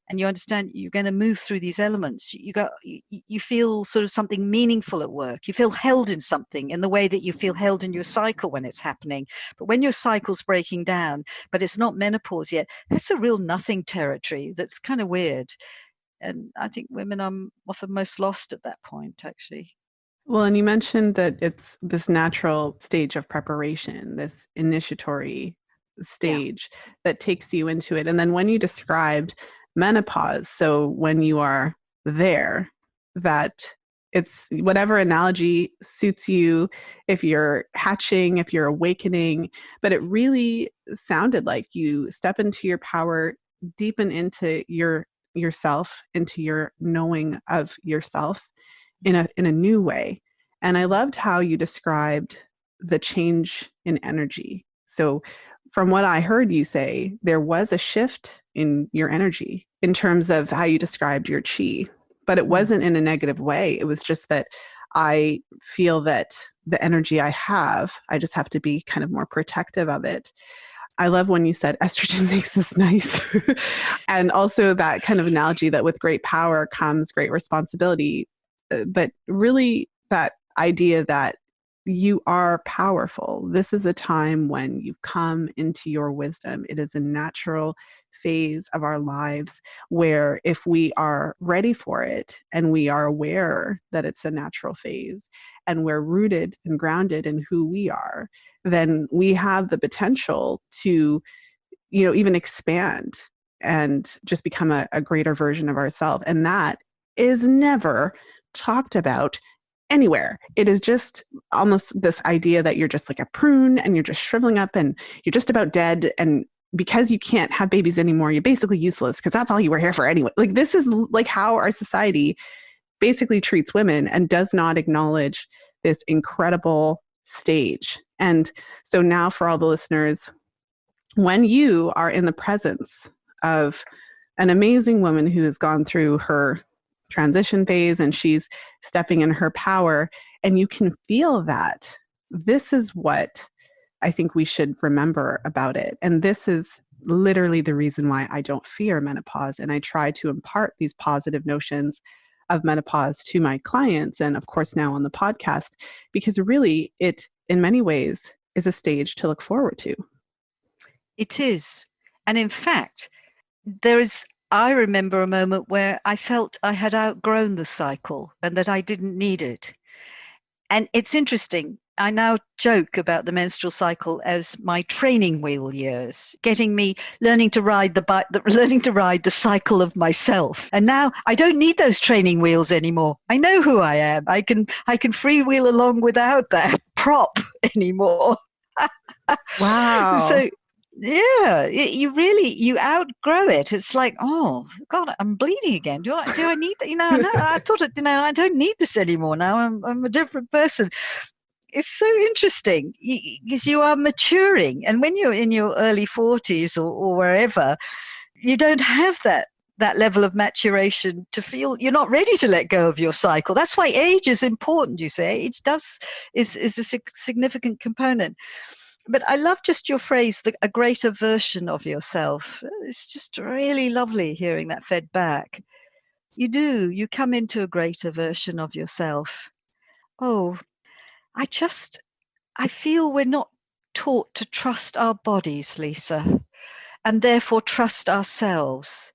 and you understand you're going to move through these elements, you feel sort of something meaningful at work. You feel held in something in the way that you feel held in your cycle when it's happening. But when your cycle's breaking down, but it's not menopause yet, that's a real nothing territory. That's kind of weird. And I think women are often most lost at that point, actually. Well, and you mentioned that it's this natural stage of preparation, this initiatory Yeah. stage that takes you into it. And then when you described menopause, so when you are there, that it's whatever analogy suits you, if you're hatching, if you're awakening, but it really sounded like you step into your power, deepen into yourself, into your knowing of yourself in a new way. And I loved how you described the change in energy. So from what I heard you say, there was a shift in your energy in terms of how you described your chi, but it Mm. wasn't in a negative way. It was just that I feel that the energy I have, I just have to be kind of more protective of it. I love when you said estrogen makes us nice. And also that kind of analogy that with great power comes great responsibility. But really, that idea that you are powerful. This is a time when you've come into your wisdom. It is a natural phase of our lives where if we are ready for it and we are aware that it's a natural phase and we're rooted and grounded in who we are, then we have the potential to, even expand and just become a greater version of ourselves. And that is never talked about anywhere. It is just almost this idea that you're just like a prune and you're just shriveling up and you're just about dead. And because you can't have babies anymore, you're basically useless because that's all you were here for anyway. Like, this is like how our society basically treats women and does not acknowledge this incredible stage. And so now for all the listeners, when you are in the presence of an amazing woman who has gone through her transition phase and she's stepping in her power, and you can feel that, this is what I think we should remember about it. And this is literally the reason why I don't fear menopause. And I try to impart these positive notions of menopause to my clients. And of course, now on the podcast, because really it, in many ways, is a stage to look forward to. It is. And in fact, I remember a moment where I felt I had outgrown the cycle and that I didn't need it. And it's interesting. I now joke about the menstrual cycle as my training wheel years, getting me learning to ride learning to ride the cycle of myself. And now I don't need those training wheels anymore. I know who I am. I can freewheel along without that prop anymore. Wow. So yeah, you outgrow it. It's like, oh God, I'm bleeding again. Do I need that? No, I thought it. I don't need this anymore. Now I'm a different person. It's so interesting because you are maturing, and when you're in your early 40s or wherever, you don't have that level of maturation to feel you're not ready to let go of your cycle. That's why age is important. You say age is a significant component. But I love just your phrase, a greater version of yourself. It's just really lovely hearing that fed back. You come into a greater version of yourself. Oh, I feel we're not taught to trust our bodies, Lisa, and therefore trust ourselves.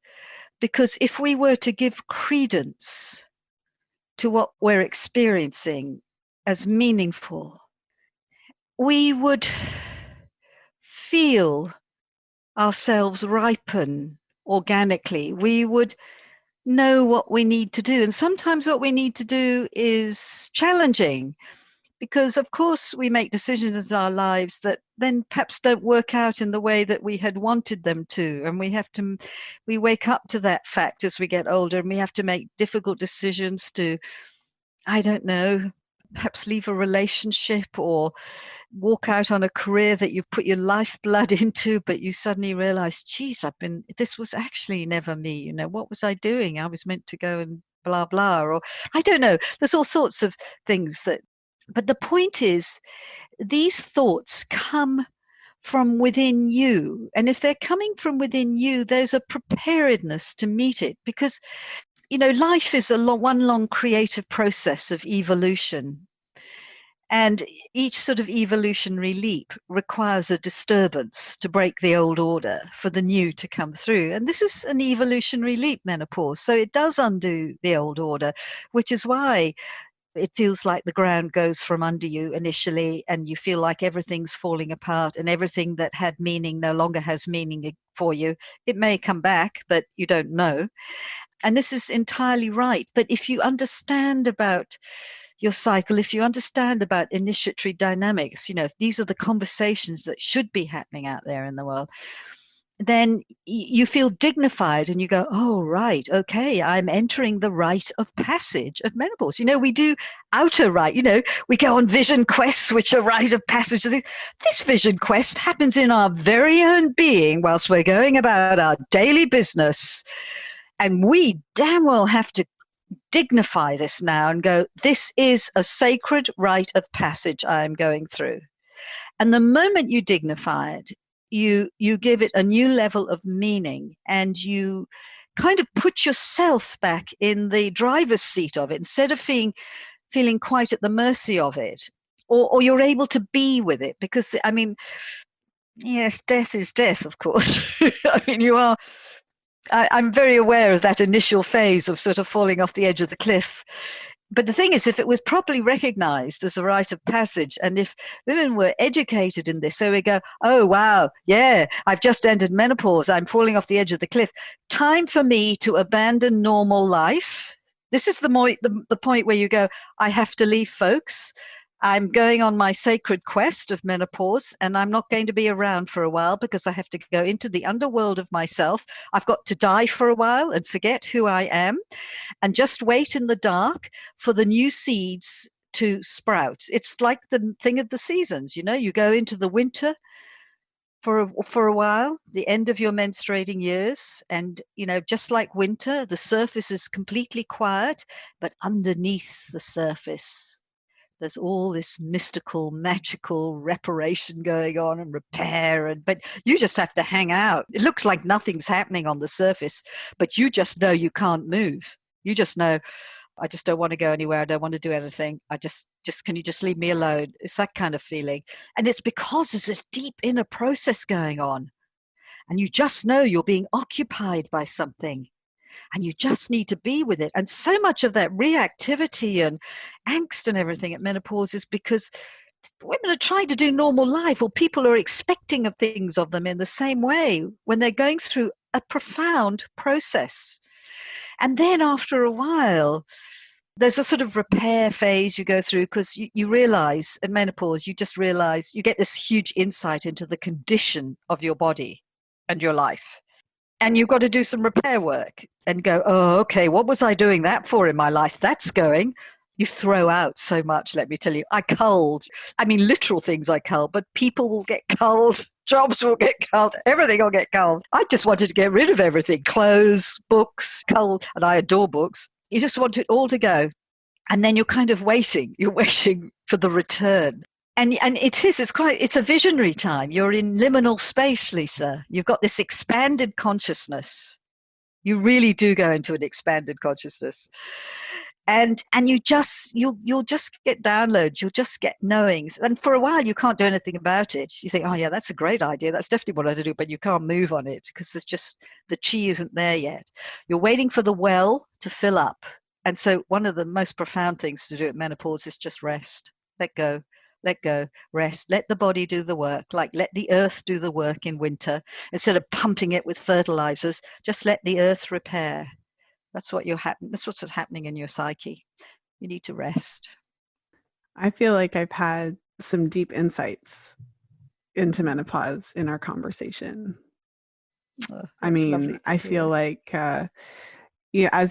Because if we were to give credence to what we're experiencing as meaningful, we would feel ourselves ripen organically. We would know what we need to do. And sometimes what we need to do is challenging because, of course, we make decisions in our lives that then perhaps don't work out in the way that we had wanted them to. And we wake up to that fact as we get older, and we have to make difficult decisions to, I don't know, perhaps leave a relationship or walk out on a career that you've put your lifeblood into, but you suddenly realize, geez, this was actually never me. What was I doing? I was meant to go and blah, blah, or I don't know. There's all sorts of things but the point is, these thoughts come from within you. And if they're coming from within you, there's a preparedness to meet it because, life is one long creative process of evolution. And each sort of evolutionary leap requires a disturbance to break the old order for the new to come through. And this is an evolutionary leap, menopause. So it does undo the old order, which is why it feels like the ground goes from under you initially, and you feel like everything's falling apart and everything that had meaning no longer has meaning for you. It may come back, but you don't know. And this is entirely right. But if you understand about your cycle, if you understand about initiatory dynamics, these are the conversations that should be happening out there in the world, then you feel dignified and you go, oh, right, okay, I'm entering the rite of passage of menopause. We do outer rite, we go on vision quests, which are rite of passage. This vision quest happens in our very own being whilst we're going about our daily business. And we damn well have to dignify this now and go, this is a sacred rite of passage I'm going through. And the moment you dignify it, you give it a new level of meaning, and you kind of put yourself back in the driver's seat of it instead of feeling quite at the mercy of it, or you're able to be with it, because yes, death is death, of course. I'm very aware of that initial phase of sort of falling off the edge of the cliff. But the thing is, if it was properly recognized as a rite of passage, and if women were educated in this, so we go, oh, wow, yeah, I've just entered menopause, I'm falling off the edge of the cliff. Time for me to abandon normal life. This is the point where you go, I have to leave, folks. I'm going on my sacred quest of menopause, and I'm not going to be around for a while because I have to go into the underworld of myself. I've got to die for a while and forget who I am, and just wait in the dark for the new seeds to sprout. It's like the thing of the seasons, you go into the winter for a while, the end of your menstruating years, and just like winter, the surface is completely quiet, but underneath the surface there's all this mystical, magical reparation going on and repair, but you just have to hang out. It looks like nothing's happening on the surface, but you just know you can't move. You just know, I just don't want to go anywhere. I don't want to do anything. Can you just leave me alone? It's that kind of feeling. And it's because there's this deep inner process going on, and you just know you're being occupied by something, and you just need to be with it. And so much of that reactivity and angst and everything at menopause is because women are trying to do normal life, or people are expecting of things of them in the same way when they're going through a profound process. And then after a while, there's a sort of repair phase you go through, because you realize at menopause, you just realize you get this huge insight into the condition of your body and your life. And you've got to do some repair work and go, oh, okay, what was I doing that for in my life? That's going. You throw out so much, let me tell you. I culled. Literal things I culled, but people will get culled. Jobs will get culled. Everything will get culled. I just wanted to get rid of everything. Clothes, books, culled. And I adore books. You just want it all to go. And then you're kind of waiting. You're waiting for the return. And it's a visionary time. You're in liminal space, Lisa. You've got this expanded consciousness. You really do go into an expanded consciousness. And you'll just get downloads, you'll just get knowings. And for a while you can't do anything about it. You think, oh yeah, that's a great idea. That's definitely what I do, but you can't move on it because there's just the chi isn't there yet. You're waiting for the well to fill up. And so one of the most profound things to do at menopause is just rest. Let go, rest, let the body do the work, like let the earth do the work in winter. Instead of pumping it with fertilizers, just let the earth repair. That's what's happening in your psyche. You need to rest. I feel like I've had some deep insights into menopause in our conversation. I feel like as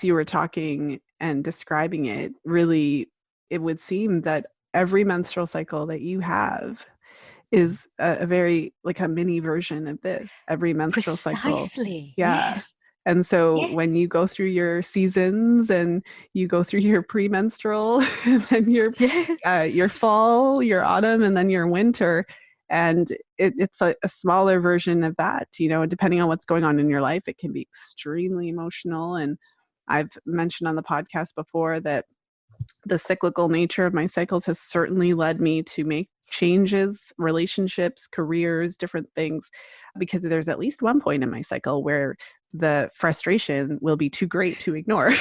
you were talking and describing it, really, it would seem that every menstrual cycle that you have is a very like a mini version of this. Every menstrual cycle. Precisely. Yeah. Yes. And so when you go through your seasons and you go through your premenstrual and then your fall, your autumn, and then your winter, and it's a smaller version of that, depending on what's going on in your life, it can be extremely emotional. And I've mentioned on the podcast before that The cyclical nature of my cycles has certainly led me to make changes, relationships, careers, different things, because there's at least one point in my cycle where the frustration will be too great to ignore.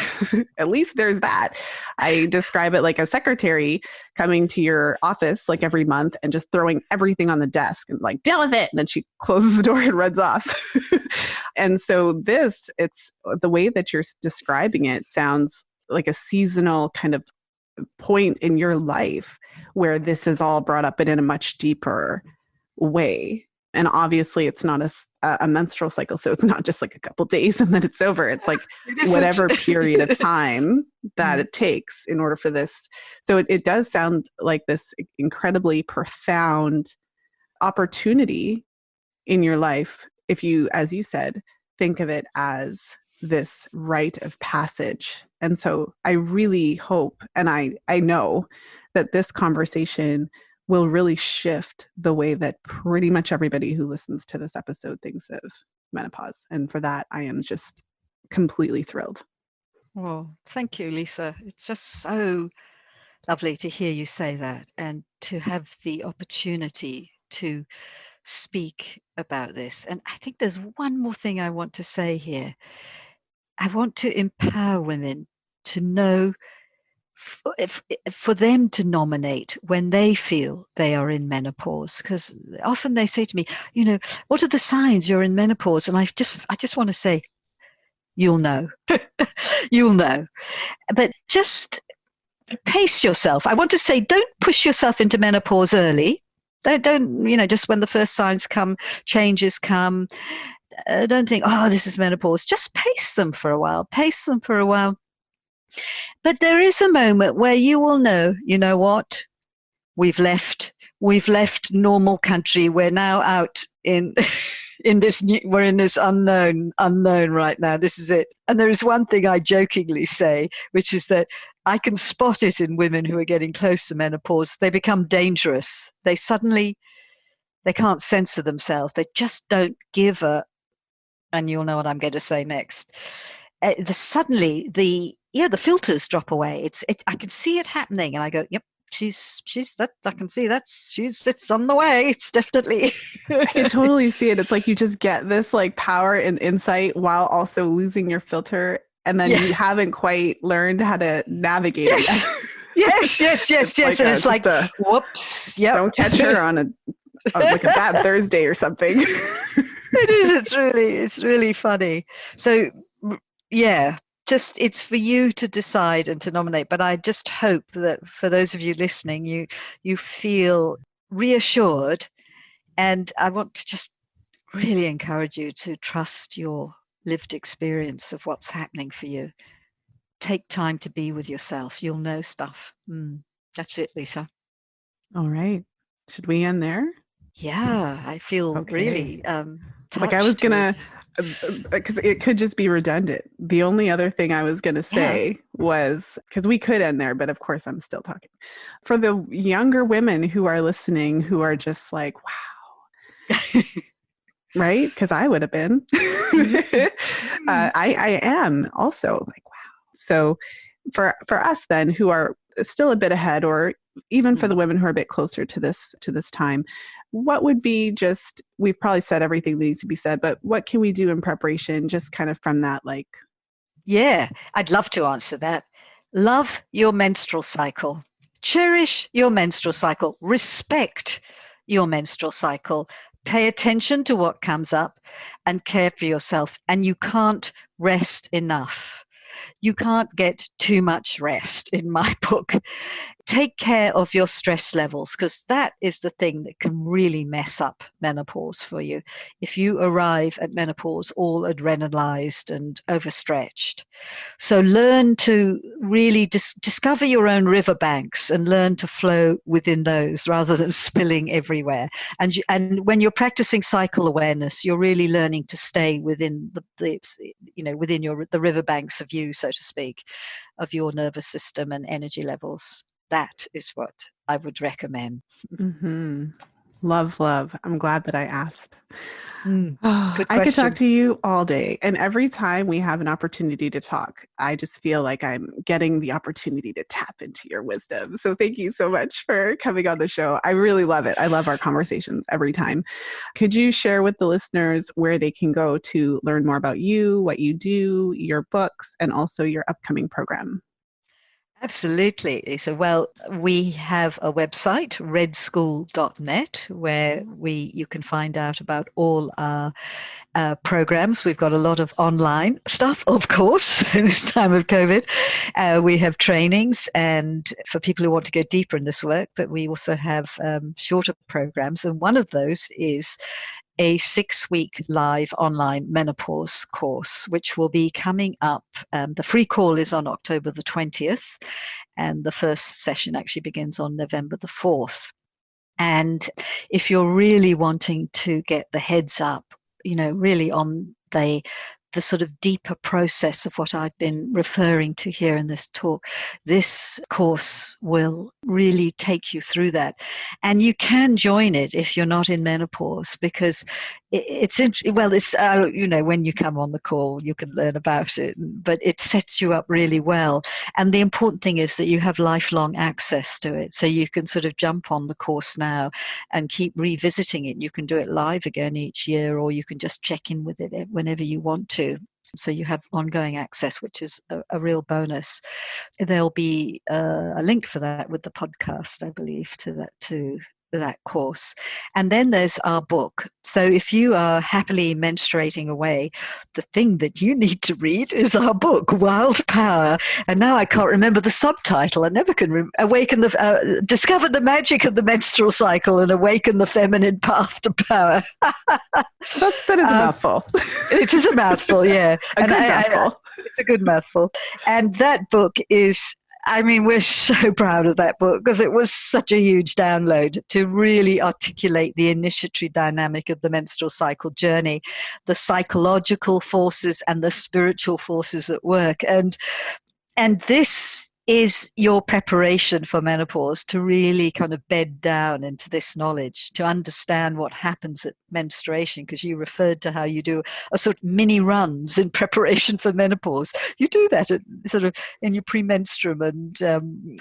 At least there's that. I describe it like a secretary coming to your office like every month and just throwing everything on the desk and like, deal with it. And then she closes the door and runs off. And so it's the way that you're describing it sounds like a seasonal kind of point in your life where this is all brought up, but in a much deeper way. And obviously it's not a menstrual cycle. So it's not just like a couple days and then it's over. It's like whatever period of time that it takes in order for this. So it does sound like this incredibly profound opportunity in your life. If you, as you said, think of it as this rite of passage. And so I really hope, and I know that this conversation will really shift the way that pretty much everybody who listens to this episode thinks of menopause. And for that, I am just completely thrilled. Well, thank you, Lisa. It's just so lovely to hear you say that and to have the opportunity to speak about this. And I think there's one more thing I want to say here. I want to empower women to know for them to nominate when they feel they are in menopause, because often they say to me, what are the signs you're in menopause? And I just want to say, you'll know. You'll know. But just pace yourself. I want to say, don't push yourself into menopause early. Don't just when the first signs come, changes come, don't think, oh, this is menopause. Just pace them for a while. But there is a moment where you will know, you know what? We've left normal country. We're now out in we're in this unknown right now. This is it. And there is one thing I jokingly say, which is that I can spot it in women who are getting close to menopause. They become dangerous. They can't censor themselves. They just don't give a, and you'll know what I'm going to say next. Suddenly the filters drop away. I can see it happening, and I go, yep, she's that. I can see it's on the way. It's definitely. I can totally see it. It's like you just get this like power and insight while also losing your filter, and then you haven't quite learned how to navigate it yet. Yes. Like and it's like, whoops. Yep. Don't catch her on like a bad Thursday or something. It is. It's really funny. So, yeah, just it's for you to decide and to nominate. But I just hope that for those of you listening, you feel reassured. And I want to just really encourage you to trust your lived experience of what's happening for you. Take time to be with yourself. You'll know stuff. That's it, Lisa. All right. Should we end there? Yeah, I feel really like I was gonna, because it could just be redundant. The only other thing I was gonna say was, because we could end there, but of course I'm still talking. For the younger women who are listening, who are just like, wow, right? Because I would have been. I am also like, wow. So for us then, who are still a bit ahead, or even for the women who are a bit closer to this time, what would be just, we've probably said everything that needs to be said, but what can we do in preparation just kind of from that, like? Yeah, I'd love to answer that. Love your menstrual cycle. Cherish your menstrual cycle. Respect your menstrual cycle. Pay attention to what comes up and care for yourself. And you can't rest enough. You can't get too much rest in my book. Take care of your stress levels, because that is the thing that can really mess up menopause for you. If you arrive at menopause all adrenalized and overstretched. So learn to really discover your own riverbanks and learn to flow within those rather than spilling everywhere. And when you're practicing cycle awareness, you're really learning to stay within within the riverbanks of you, so to speak, of your nervous system and energy levels. That is what I would recommend. Love. I'm glad that I asked. Good I could talk question. to you all day. And every time we have an opportunity to talk, I just feel like I'm getting the opportunity to tap into your wisdom. So thank you so much for coming on the show. I really love it. I love our conversations every time. Could you share with the listeners where they can go to learn more about you, what you do, your books, and also your upcoming program? Absolutely, Lisa. Well, we have a website, redschool.net, where you can find out about all our programs. We've got a lot of online stuff, of course, in this time of COVID. We have trainings and for people who want to go deeper in this work, but we also have shorter programs. And one of those is a 6-week live online menopause course, which will be coming up. The free call is on October the 20th, and the first session actually begins on November the 4th. And if you're really wanting to get the heads up, really on the sort of deeper process of what I've been referring to here in this talk, this course will really take you through that. And you can join it if you're not in menopause, because it's when you come on the call, you can learn about it, but it sets you up really well. And the important thing is that you have lifelong access to it. So you can sort of jump on the course now and keep revisiting it. You can do it live again each year, or you can just check in with it whenever you want to. So you have ongoing access, which is a real bonus. There'll be a link for that with the podcast, I believe, to that course. And then there's our book. So if you are happily menstruating away, the thing that you need to read is our book, Wild Power. And now I can't remember the subtitle. I never can discover the magic of the menstrual cycle and awaken the feminine path to power. That is a mouthful. It is a mouthful, yeah. A good mouthful. It's a good mouthful. And that book is, we're so proud of that book because it was such a huge download to really articulate the initiatory dynamic of the menstrual cycle journey, the psychological forces and the spiritual forces at work. And this is your preparation for menopause, to really kind of bed down into this knowledge, to understand what happens at menstruation, because you referred to how you do a sort of mini runs in preparation for menopause. You do that sort of in your premenstruum and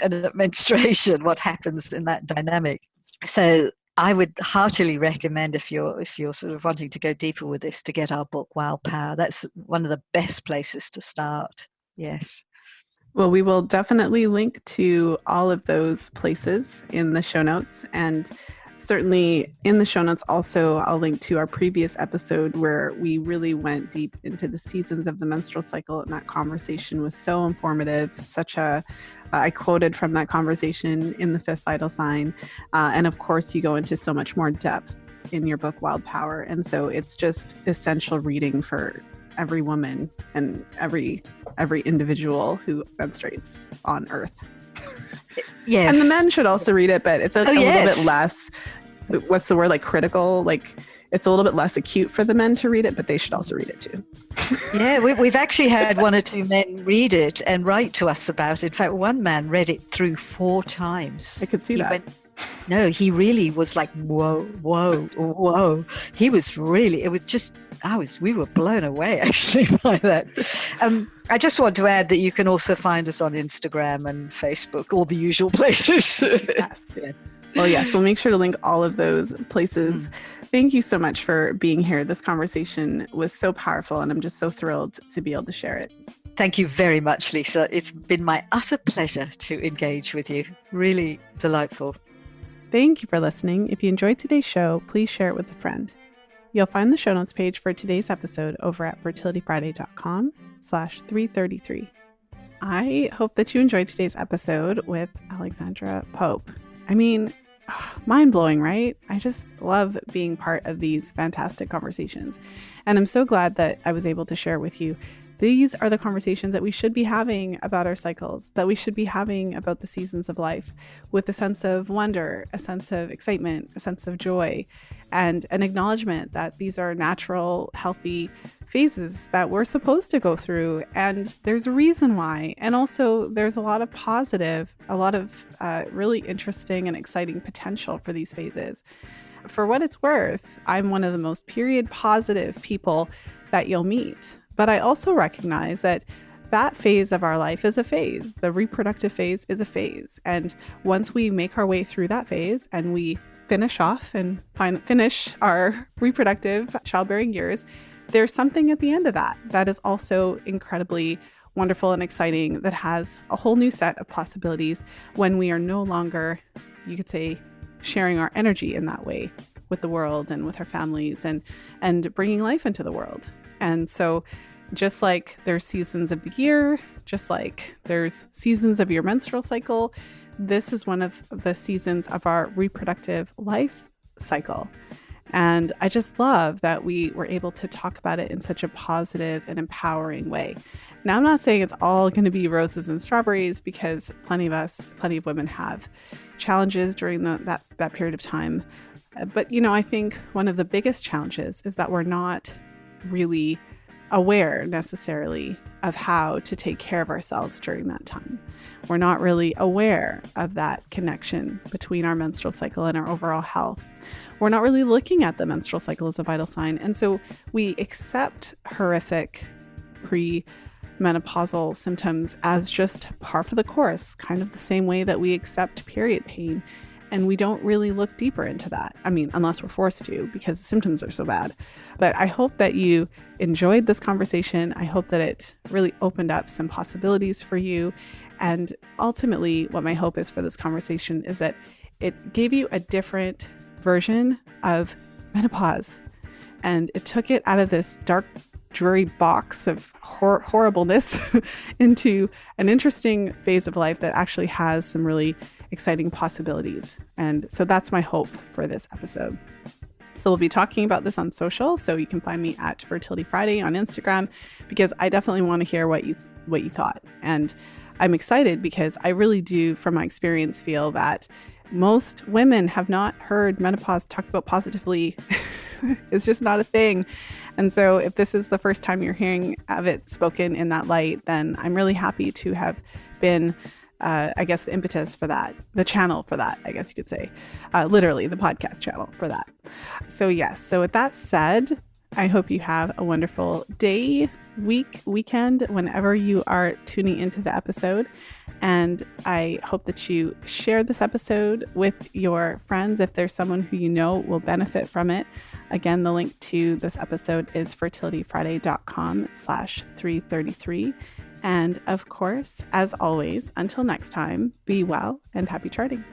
at menstruation, what happens in that dynamic. So I would heartily recommend, if you're sort of wanting to go deeper with this, to get our book, Wild Power. That's one of the best places to start. Yes. Well, we will definitely link to all of those places in the show notes. And certainly in the show notes, also, I'll link to our previous episode where we really went deep into the seasons of the menstrual cycle. And that conversation was so informative. I quoted from that conversation in the 5th vital sign. And of course, you go into so much more depth in your book, Wild Power. And so it's just essential reading for every woman and every individual who menstruates on Earth. Yes. And the men should also read it, but it's a little bit less, what's the word, like critical, like it's a little bit less acute for the men to read it, but they should also read it too. Yeah, we've actually had 1 or 2 men read it and write to us about it. In fact, one man read it through 4 times. I could see that. He really was like, whoa, whoa, whoa. He was really, we were blown away actually by that. I just want to add that you can also find us on Instagram and Facebook, all the usual places. Yes. Yeah. Well, yes, we'll make sure to link all of those places. Thank you so much for being here. This conversation was so powerful, and I'm just so thrilled to be able to share it. Thank you very much, Lisa. It's been my utter pleasure to engage with you. Really delightful. Thank you for listening. If you enjoyed today's show, please share it with a friend. You'll find the show notes page for today's episode over at fertilityfriday.com/333. I hope that you enjoyed today's episode with Alexandra Pope. Mind-blowing, right? I just love being part of these fantastic conversations. And I'm so glad that I was able to share with you. These are the conversations that we should be having about our cycles, that we should be having about the seasons of life, with a sense of wonder, a sense of excitement, a sense of joy, and an acknowledgement that these are natural, healthy phases that we're supposed to go through. And there's a reason why. And also there's a lot of positive, a lot of really interesting and exciting potential for these phases. for what it's worth, I'm one of the most period positive people that you'll meet. But I also recognize that that phase of our life is a phase. The reproductive phase is a phase. And once we make our way through that phase and we finish off and finish our reproductive childbearing years, there's something at the end of that is also incredibly wonderful and exciting, that has a whole new set of possibilities when we are no longer, you could say, sharing our energy in that way with the world and with our families and bringing life into the world. And so just like there's seasons of the year, just like there's seasons of your menstrual cycle, this is one of the seasons of our reproductive life cycle. And I just love that we were able to talk about it in such a positive and empowering way. Now, I'm not saying it's all going to be roses and strawberries, because plenty of women have challenges during that period of time. But, I think one of the biggest challenges is that we're not really aware necessarily of how to take care of ourselves during that time. We're not really aware of that connection between our menstrual cycle and our overall health. We're not really looking at the menstrual cycle as a vital sign. And so we accept horrific pre-menopausal symptoms as just par for the course, kind of the same way that we accept period pain. And we don't really look deeper into that. I mean, unless we're forced to, because the symptoms are so bad. But I hope that you enjoyed this conversation. I hope that it really opened up some possibilities for you. And ultimately, what my hope is for this conversation is that it gave you a different version of menopause. And it took it out of this dark, dreary box of horribleness into an interesting phase of life that actually has some really exciting possibilities. And so that's my hope for this episode. So we'll be talking about this on social. So you can find me at Fertility Friday on Instagram, because I definitely want to hear what you thought. And I'm excited because I really do, from my experience, feel that most women have not heard menopause talked about positively. It's just not a thing. And so if this is the first time you're hearing of it spoken in that light, then I'm really happy to have been I guess the impetus for that, the channel for that, I guess you could say, literally the podcast channel for that. So yes, so with that said, I hope you have a wonderful day, week, weekend, whenever you are tuning into the episode. And I hope that you share this episode with your friends if there's someone who you know will benefit from it. Again, the link to this episode is fertilityfriday.com/333. And of course, as always, until next time, be well and happy charting.